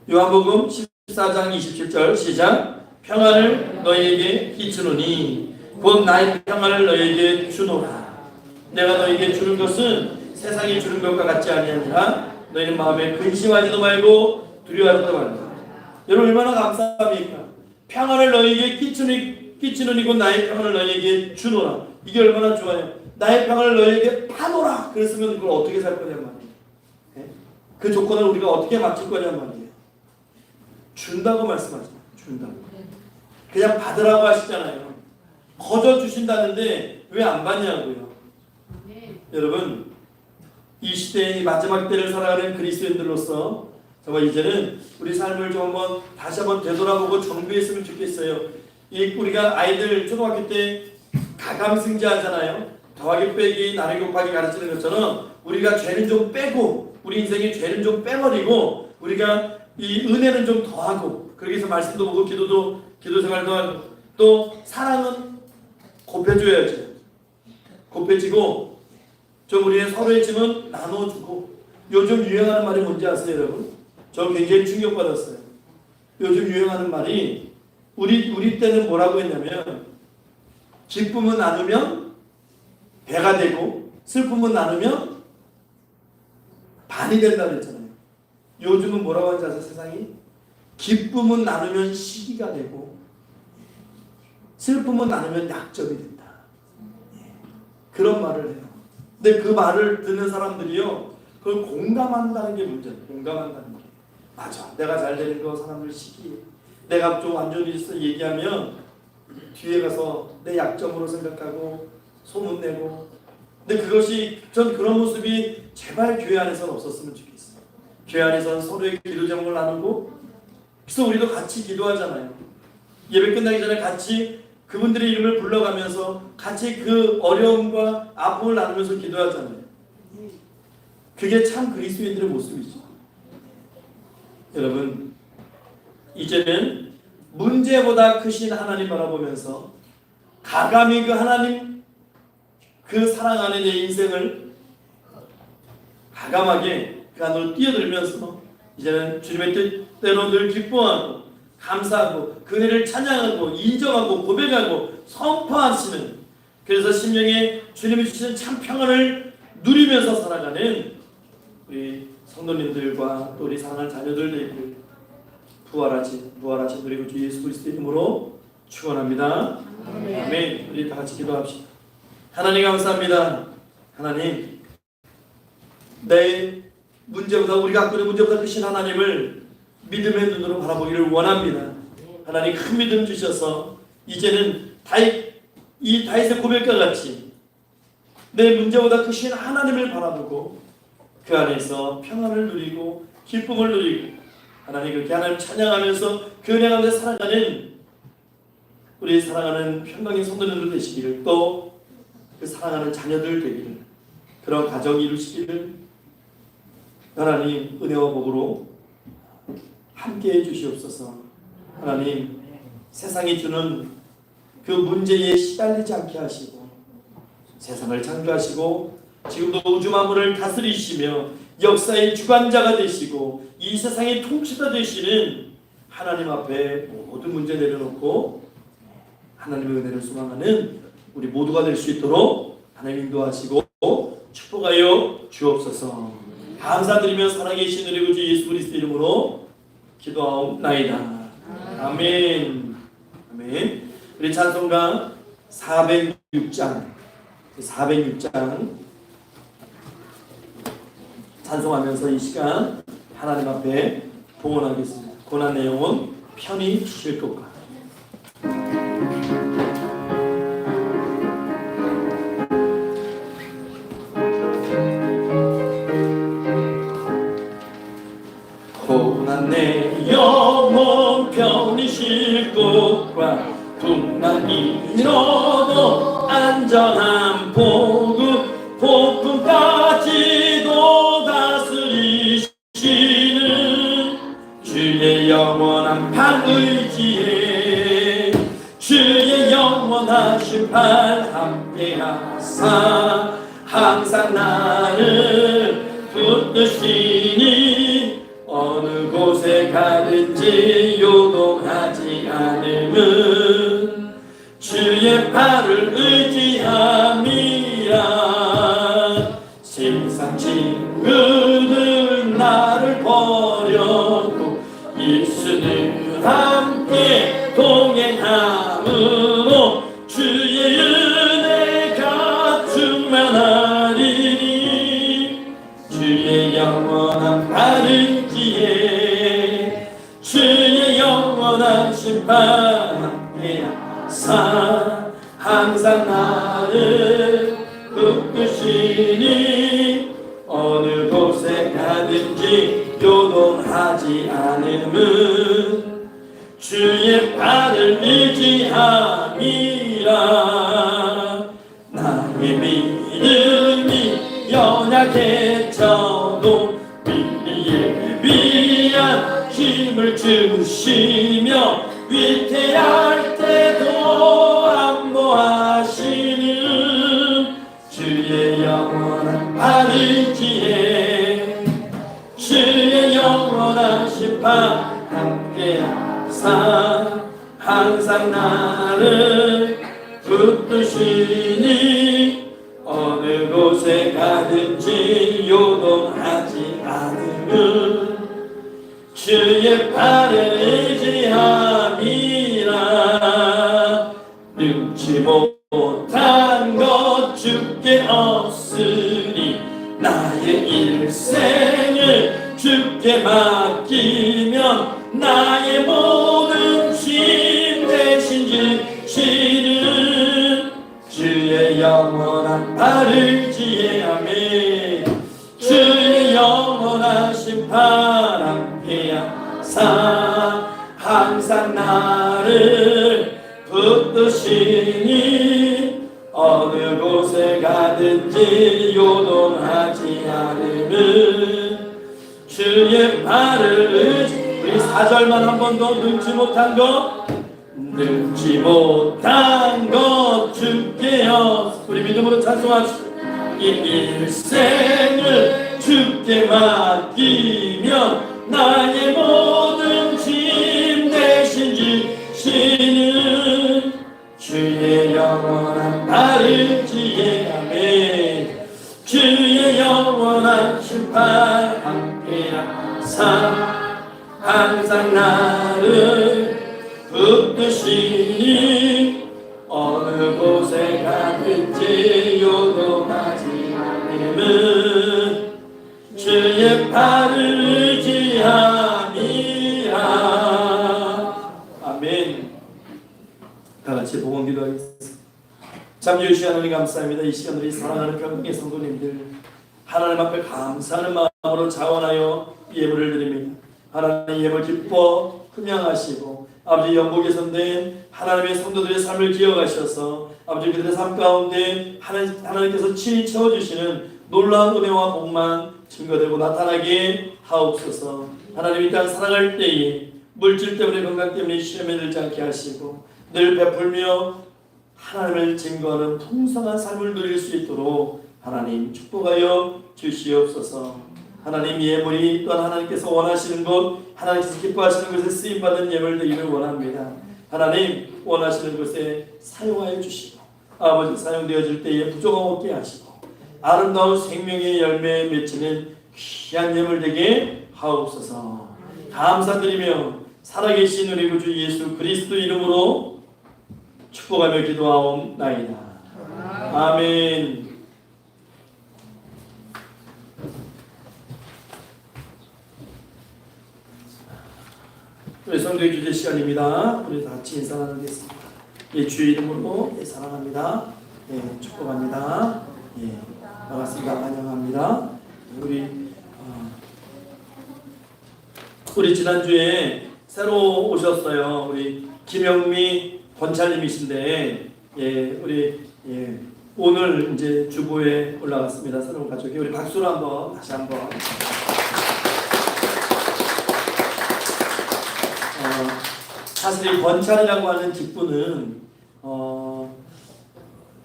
요한복음 14장 27절 시작. 평안을 너희에게 끼치노니 곧 나의 평안을 너희에게 주노라. 내가 너희에게 주는 것은 세상이 주는 것과 같지 아니하니라. 너희는 마음에 근심하지도 말고 두려워하지도 말고. 여러분 얼마나 감사합니까? 평안을 너희에게 끼치는 이고 나의 평안을 너희에게 주노라. 이게 얼마나 좋아요. 나의 평안을 너희에게 파노라. 그랬으면 그걸 어떻게 살 거냐 말이에요. 네? 그 조건을 우리가 어떻게 맞출 거냐 말이에요. 준다고 말씀하죠. 준다고. 그냥 받으라고 하시잖아요. 거저 주신다는데 왜 안 받냐고요. 여러분 이 시대의 마지막 때를 살아가는 그리스도인들로서 정말 이제는 우리 삶을 좀 한번 다시 한번 되돌아보고 정비했으면 좋겠어요. 우리가 아이들 초등학교 때 가감승지하잖아요. 더하기 빼기 나누기 곱하기 가르치는 것처럼 우리가 죄는 좀 빼고 우리 인생의 죄는 좀 빼버리고 우리가 이 은혜는 좀 더하고 그렇게 해서 말씀도 보고 기도 생활도 하고 또 사랑은 곱해줘야죠. 곱해지고 좀 우리의 서로의 짐은 나눠주고. 요즘 유행하는 말이 뭔지 아세요 여러분? 저 굉장히 충격받았어요. 요즘 유행하는 말이 우리 때는 뭐라고 했냐면 기쁨은 나누면 배가 되고 슬픔은 나누면 반이 된다 그랬잖아요. 요즘은 뭐라고 하는지 아세요 세상이? 기쁨은 나누면 시기가 되고 슬픔은 나누면 약점이 된다. 그런 말을 해요. 근데 그 말을 듣는 사람들이요 그걸 공감한다는 게 문제예요. 공감한다는 게. 맞아. 내가 잘 되는 거 사람들 시기해. 내가 좀 안 좋은 일이 있어 얘기하면 뒤에 가서 내 약점으로 생각하고 소문내고. 근데 그것이 전 그런 모습이 제발 교회 안에서는 없었으면 좋겠어요. 교회 안에서는 서로의 기도 제목을 나누고 그래서 우리도 같이 기도하잖아요. 예배 끝나기 전에 같이 그분들의 이름을 불러가면서 같이 그 어려움과 아픔을 나누면서 기도하잖아요. 그게 참 그리스도인들의 모습이죠. 여러분 이제는 문제보다 크신 하나님 바라보면서 가감히 그 하나님 그 사랑 안에 내 인생을 가감하게 그 안으로 뛰어들면서 이제는 주님의 뜻대로 늘 기뻐하고 감사하고 그 은혜를 찬양하고 인정하고 고백하고 선포하시는, 그래서 심령에 주님이 주시는 참 평안을 누리면서 살아가는 우리 성도님들과 또 우리 사랑하는 자녀들 되길 부활하신 우리 구주 예수 그리스도의 이름으로 축원합니다. 아멘. 우리 다 같이 기도합시다. 하나님 감사합니다. 하나님 내 문제보다 우리가 갖고 있는 문제보다 크신 하나님을 믿음의 눈으로 바라보기를 원합니다. 하나님 큰 믿음 주셔서 이제는 이 다윗의 고백과 같이 내 문제보다 크신 하나님을 바라보고 그 안에서 평안을 누리고 기쁨을 누리고 하나님 그렇게 하나님 찬양하면서 그 은혜 가운데 살아가는 우리 사랑하는 평강의 성도님들 되시기를, 또 그 사랑하는 자녀들 되기를, 그런 가정이 이루시기를 하나님 은혜와 복으로 함께해 주시옵소서. 하나님 세상이 주는 그 문제에 시달리지 않게 하시고 세상을 창조하시고 지금도 우주 만물을 다스리시며 역사의 주관자가 되시고 이 세상의 통치자 되시는 하나님 앞에 모든 문제 내려놓고 하나님의 은혜를 소망하는 우리 모두가 될 수 있도록 하나님 인도하시고 축복하여 주옵소서. 감사드리며 살아계신 우리 구주 예수 그리스도 이름으로 기도하옵나이다. 아멘. 아멘. 우리 찬송가 406장 찬송하면서 이 시간 하나님 앞에 봉헌하겠습니다. 고난 내용은 편히 주실 것과 고난 내 영혼 편히 쉴 것과 풍랑이 일어도 안전한 복음 폭풍까지도 다스리시는 주의 영원한 판 의지에 주의 영원하신 판 함께하사 항상 나를 붙드시니 어느 곳에 가든지 요동하지 않음은 주의 팔을 의지함이라. 세상 친구들 나 사 항상 나를 붙드시니 어느 곳에 가든지 요동하지 않음은 주의 발을 의지함이라. 나의 믿음이 연약해져도 미리에 위한 힘을 주시며 위태할 때도 안보하시는 주의 영원한 발의지에 주의 영원한 심판 함께하사 항상 나를 붙드시니 어느 곳에 가든지 요동하지 않으면 주의 발을 의지함이라. 능치 못한 것 주께 없으니 나의 일생을 주께 맡기면 나의 모든 짐 대신 지시는 주의 영원한 발을 지혜하며 주의 영원한 심판 함께하사 항상 나를 붙드시니 어느 곳에 가든지 요동하지 않으면 주의 발을 의지. 우리 4절만 한 번 더. 능지 못한 것 주께여. 우리 믿음으로 찬송합시다. 이 일생을 주께 맡기면 나의 모든 짐 대신 지시는 주의 영원한 발을 지혜하며 주의 영원한 심판 함께하사 항상 나를 붙드시니 어느 곳에 가든지 요동하지 않으면 주의 발을 의지함이라. 아멘. 다같이 복원 기도하겠습니다. 잠시 하나님 감사합니다. 이 시간 우리 사랑하는 평강의 성도님들 하나님 앞에 감사하는 마음으로 자원하여 예물을 드립니다. 하나님 예물 기뻐 흠양하시고 아버지 영복에 선된 하나님의 성도들의 삶을 기억하셔서 아버지 그들의 삶 가운데 하나님께서 친히 채워주시는 놀라운 은혜와 복만 증거되고 나타나게 하옵소서. 하나님 이 땅 살아갈 때에 물질 때문에 건강 때문에 시험에 들지 않게 하시고 늘 베풀며 하나님을 증거하는 풍성한 삶을 누릴 수 있도록 하나님 축복하여 주시옵소서. 하나님 예물이 또한 하나님께서 원하시는 것, 하나님께서 기뻐하시는 것에 쓰임받은 예물 되기를 원합니다. 하나님 원하시는 것에 사용하여 주시고 아버지 사용되어질 때에 부족함 없게 하시고 아름다운 생명의 열매에 맺히는 귀한 예물 되게 하옵소서. 감사드리며 살아계신 우리 구주 예수 그리스도 이름으로 축복하며 기도하옵나이다. 아멘. 우리 성도의 주제 시간입니다. 우리 다 같이 인사 나누겠습니다. 예, 주의 이름으로 사랑합니다. 예, 축복합니다. 예, 반갑습니다. 환영합니다. 우리 지난주에 새로 오셨어요. 우리 김영미 권찰님이신데, 오늘 이제 주보에 올라갔습니다. 새로운 가족이. 우리 박수로 한번 다시 한번. 사실 이 권찰이라고 하는 직분은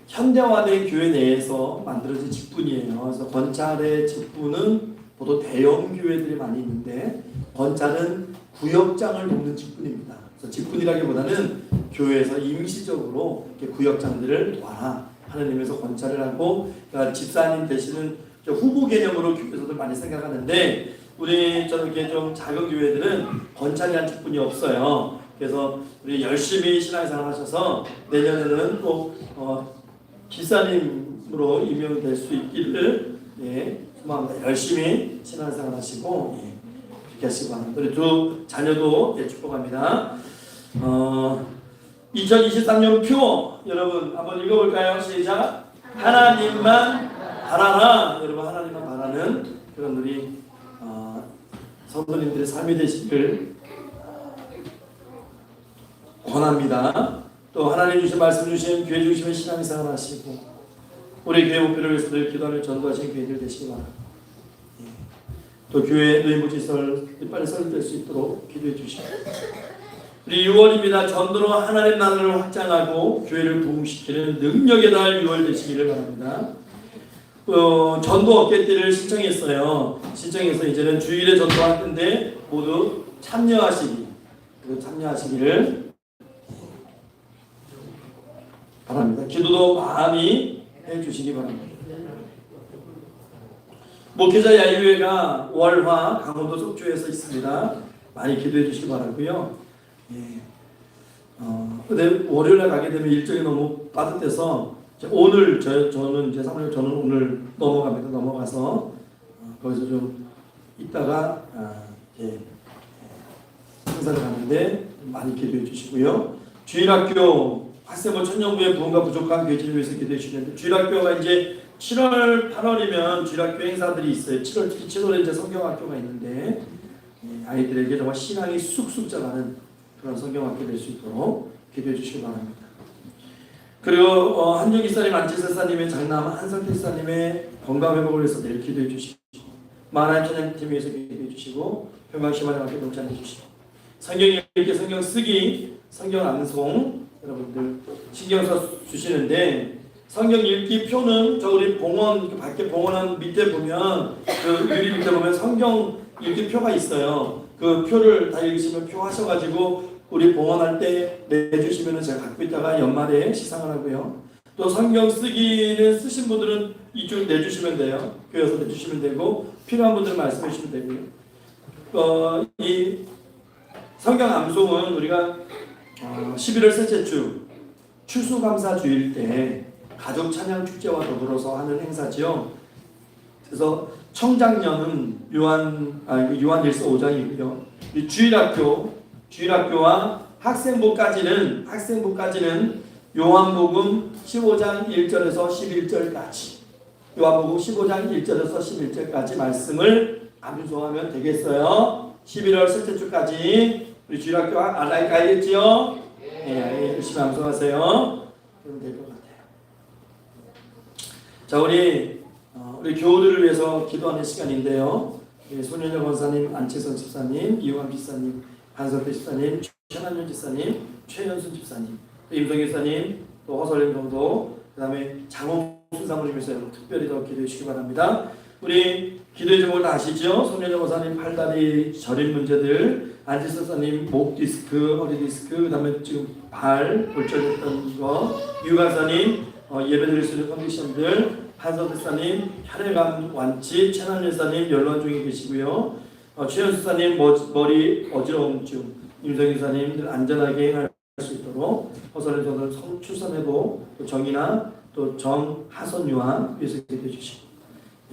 현대화된 교회 내에서 만들어진 직분이에요. 그래서 권찰의 직분은 보통 대형 교회들이 많이 있는데 권찰은 구역장을 돕는 직분입니다. 그래서 직분이라기보다는 교회에서 임시적으로 구역장들을 도와라 하는 의미에서 권찰을 하고, 그러니까 집사님 되시는 후보 개념으로 교회에서도 많이 생각하는데 우리 저렇게 좀 작은 교회들은 권찰이라는 직분이 없어요. 그래서 우리 열심히 신앙생활 하셔서 내년에는 꼭 기사님으로 임명될 수 있기를 소망합니다. 열심히 신앙생활 하시고 그렇게 하시기 바랍니다. 우리 두 자녀도 축복합니다. 2023년 표 여러분 한번 읽어볼까요? 시작. 하나님만 바라라. 여러분 하나님만 바라는 그런 우리 성도님들의 삶이 되시길 권합니다. 또 하나님 주신 말씀 주신 교회 중심의 신앙생활 하시고 우리 교회 목표를 위해서 늘 기도하며 전도하시는 교회들 되시기 바랍니다. 또 교회 노인복지시설 빨리 설립될 수 있도록 기도해 주시고 우리 6월입니다. 전도로 하나님 나라를 확장하고 교회를 부흥시키는 능력의 달 6월 되시기를 바랍니다. 전도 어깨띠를 신청했어요. 신청해서 이제는 주일에 전도할 텐데 모두 참여하시기를 바랍니다. 기도도 많이 해주시기 바랍니다. 목회자 야유회가 월화 강원도 속초에서 있습니다. 많이 기도해 주시기 바라고요. 근데 월요일에 가게 되면 일정이 너무 빠듯해서 오늘 저는 이제 사모님 저는 오늘 넘어가서 거기서 좀 있다가 행사를 가는데 많이 기도해 주시고요. 주일학교 학생부 천년부의 부흥과 부족한 교회를 위해서 기도해 주시는데 주일학교가 이제 7월 8월이면 주일학교 행사들이 있어요. 7월에 이제 성경학교가 있는데 아이들에게 정말 신앙이 쑥쑥 자라는 그런 성경학교 될 수 있도록 기도해 주시기 바랍니다. 그리고 한종 기사님, 안치세 사님의 장남 한성태 사님의 건강 회복을 위해서 내일 기도해 주시고 만화 찬양팀 위해서 기도해 주시고 평강시만에 함께 동참해 주시고 성경 읽기, 성경 쓰기, 성경 암송 여러분들 신경 써 주시는데 성경 읽기 표는 저 우리 봉헌 밖에 봉헌한 밑에 보면 그 유리 밑에 보면 성경 읽기 표가 있어요. 그 표를 다 읽으시면 표 하셔가지고 우리 봉헌할 때 내주시면은 제가 갖고 있다가 연말에 시상을 하고요. 또 성경 쓰기는 쓰신 분들은 이쪽 내주시면 돼요. 교회에서 내주시면 되고 필요한 분들은 말씀해 주시면 되고요. 이 성경 암송은 우리가 11월 셋째 주 추수감사주일 때 가족 찬양 축제와 더불어서 하는 행사죠. 그래서 청장년은 요한일서 5장이고요. 이 주일학교와 학생부까지는 요한복음 15장 1절에서 11절까지 요한복음 15장 1절에서 11절까지 말씀을 암송하면 되겠어요. 11월 셋째 주까지 우리 주일학교 알라이카 알겠지요? 네, 열심히 암송하세요. 그러면 될 것 같아요. 자, 우리 교우들을 위해서 기도하는 시간인데요. 손현정 권사님, 안채선 집사님, 이호환 집사님, 한석태 집사님, 최남현 집사님, 최현순 집사님, 임성희 집사님, 또 허설림 성도, 그 다음에 장홍순 사모님에서 특별히 더 기도해 주시기 바랍니다. 우리 기도의 제목을 다 아시죠? 손현정 권사님 팔다리 저림 문제들, 안채선 집사님 목 디스크, 허리 디스크, 그 다음에 지금 발 골절했던 거, 유관사님 예배 드릴 수 있는 컨디션들, 한석 집사님 혈액암 완치, 최남현 집사님 연로한 중에 계시고요. 최현수 집사님 머리 어지러움증, 임성희 집사님들 안전하게 행할 수 있도록 허설의 저들 출산해도 또 정이나 또 정하선 유한 위해서 기도해 주시고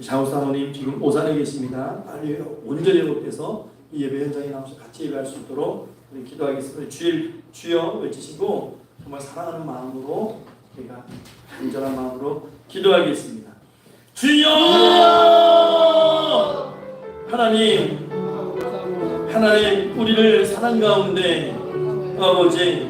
장우 사모님 지금 오산에 계십니다. 빨리 온전히 회복돼서 이 예배 현장에 나와서 같이 예배할 수 있도록 우리 기도하겠습니다. 주여 외치시고 정말 사랑하는 마음으로 우리가 간절한 마음으로 기도하겠습니다. 주여! 하나님 우리를 사랑 가운데 아버지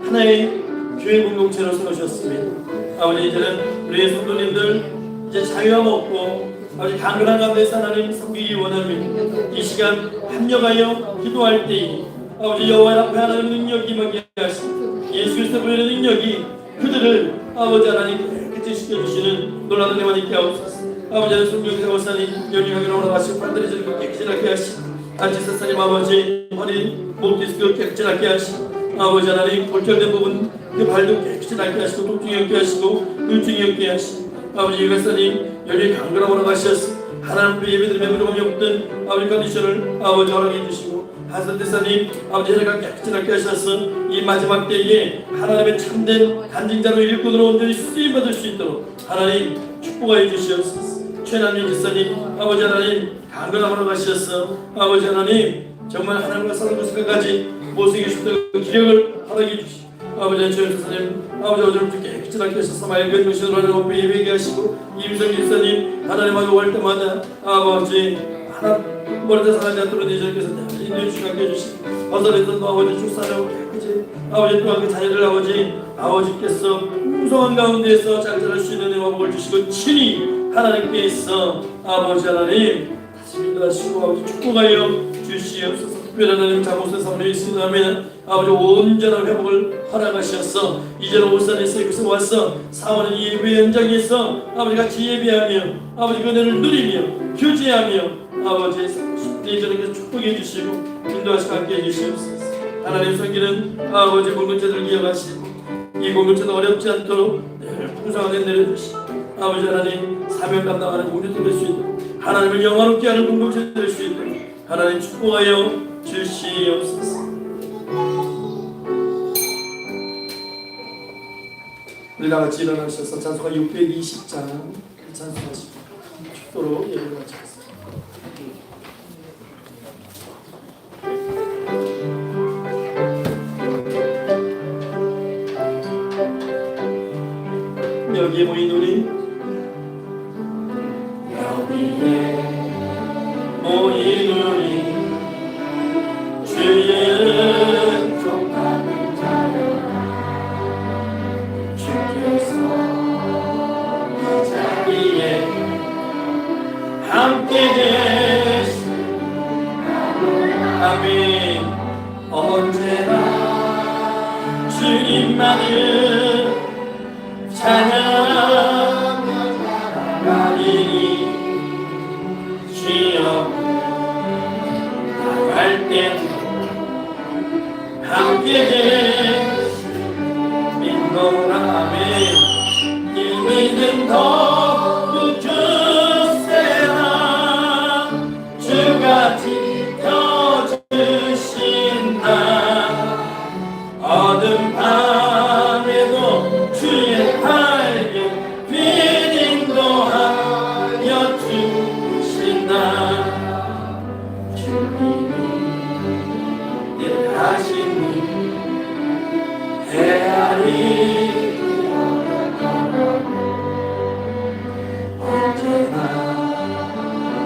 하나의 교회 공동체로 세우셨습니다. 아버지 이제는 우리의 성도님들 이제 자유함 얻고 아버지 강건한 가운데서 하나님 섬기기 원합니다. 이 시간 합력하여 기도할 때에 아버지 여호와 앞에 하나님 능력이 임하게 하시고 예수 그리스도 부여의 능력이 그들을 아버지 하나님 깨끗이 시켜주시는 놀라운 은혜만 있게 하옵소서. 아버지 하나님 성경사 원사님 연약하게 올라가시고 팔다리 저리고 깨끗하게 하시고 안치사사님 아버지 허리 목 디스크 깨끗하게 하시고 아버지 하나님 골절된 부분 그 발도 깨끗하게 하시고 통증이 없게 하시고 근육이 없게 하시고 아버지 유가사님 열이 강건하게 올라가셨으 하나님 앞에 예배드리며 무릎이 없던 아버지 컨디션을 아버지 허락해 주시고 한선대사님 아버지 혈액을 깨끗하게 하셔서 이 마지막 때에 하나님의 참된 간증자로 일꾼으로 온전히 쓰임받을 수 있도록 하나님 축복하여 주시옵소서. 최남윤 지사님 아버지 하나님 강건함으로 가시었어. 아버지 하나님 정말 하나님과 사랑과 생각까지 모세에게 주셨던 기력을 허락해 주시고 아버지 주여 주사님 아버지 오늘 깨끗이 낫게 하셔서 맑은 정신으로 하나님 앞에 예배하게 하시고 임성 일사님 하나님 앞에 올 때마다 아버지 하나님 머리에 사람이 않도록 내주께서 인도해 주시게 해주시고 어선에서도 아버지 출산하고 깨끗이 아버지 또한 그 자녀들 아버지께서 풍성한 가운데에서 잘 자랄 수 있는 응원을 주시고 친히 하나님께서 아버지 하나님 다시 인도하시고 아버지 축복하여 주시옵소서. 특별한 하나님 잠옷의 사모에 있으면 아버지 온전한 회복을 허락하셔서 이제는 울산에서 여기서 와서 사원의 예배 현장에서 아버지 같이 예배하며 아버지 그 은혜를 누리며 교제하며 아버지 예전에 축복해 주시고 인도하시고 함께 해주시옵소서. 하나님 섬기는 아버지 공동체들 기억하시고 이 공동체도 어렵지 않도록 늘 풍성하게 내려주시고 아버지 하나님 사명 감당하는 우리도 될 수 있도록 하나님을 영화롭게 하는 공동체 될 수 있도록 하나님 축복하여 주시옵소서. 우리 다같이 일어나셔서 찬송가 620장 찬송하시고 축도로 예배를 마치겠습니다. 여기에 모인 우리 모인 우리 주의 은총 받는 자여 주께서 이 자리에 함께 계시 아멘. 언제나 주님만을 찬양하며 나가리니 주여 나갈 때 함께 계신 민노라면 이 믿음 더욱 주세라. 주가 지켜주신다. 어둠 밤에도 주의 밝은 빛 인도하여 주신다. 주님이 일하시니 헤아리 언제나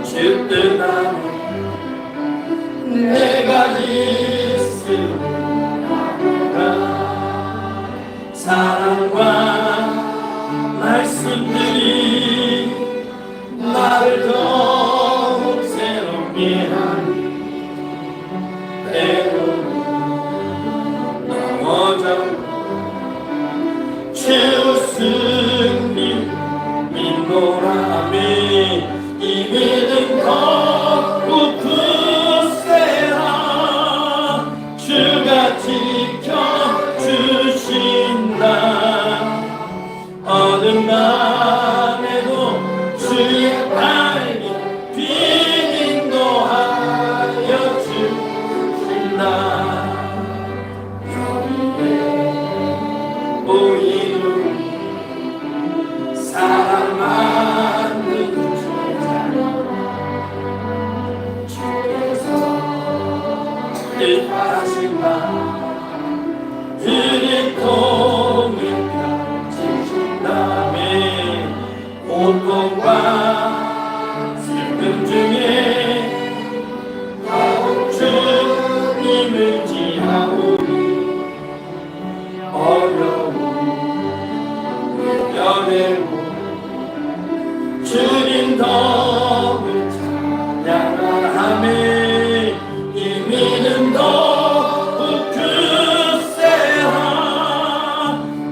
주 뜻 안에 내가 있으리라. 사랑과 말씀들이 나를 더욱 새롭게 하니 때로는 넘어져 주 승리 민노라며 이 믿음 더욱 굳세라. 주가 지켜주신다. 어둠 밤에도 주의 밝은 빛 인도하여 주신다. 여기에 모인 우리 사랑 만든 주께서 뜻하신 바 그리통을 펼치신다면 고통과 슬픔 중에 더욱 주님을 지하오니 어려움 이겨내고 주님 더욱 찬양하며 이 믿음 더욱 굳세라.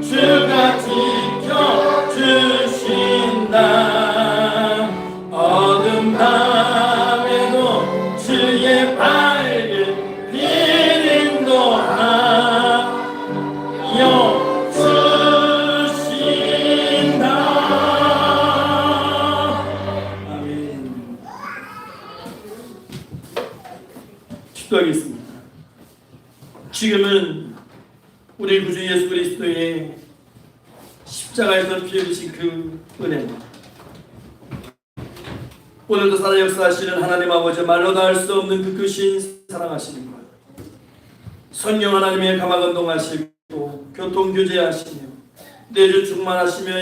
주가 지켜주신다. 어둠 밤에도 주의 밝은 빛 인도하여 주신다. 아멘. 축도하겠습니다. 지금은 우리 구주 예수 그리스도의 십자가에서 피 흘리신 그 은혜입니다. 오늘도 살아 역사하시는 하나님 아버지 말로 다 할 수 없는 그 크신 사랑하시는 것, 성령 하나님의 감화 감동하시고 교통교제하시며 내주 충만하시며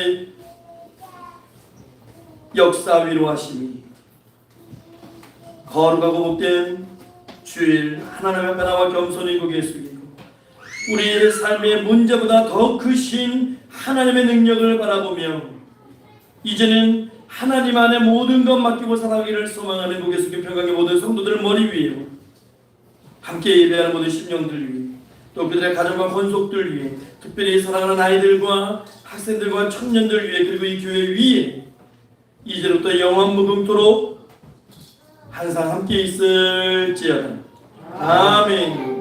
역사 위로하심이 거룩하고 복된 주일 하나님 앞에 나와 겸손히 고개 숙이고 우리의 삶의 문제보다 더 크신 하나님의 능력을 바라보며 이제는 하나님 안에 모든 것 맡기고 살아가기를 소망하는 고개 숙인 평강의 모든 성도들 머리 위에 함께 예배하는 모든 심령들 위해 또 그들의 가정과 권속들 위해 특별히 사랑하는 아이들과 학생들과 청년들 위해 그리고 이 교회 위에 이제부터 영원 무궁토록 항상 함께 있을지어다. 아멘.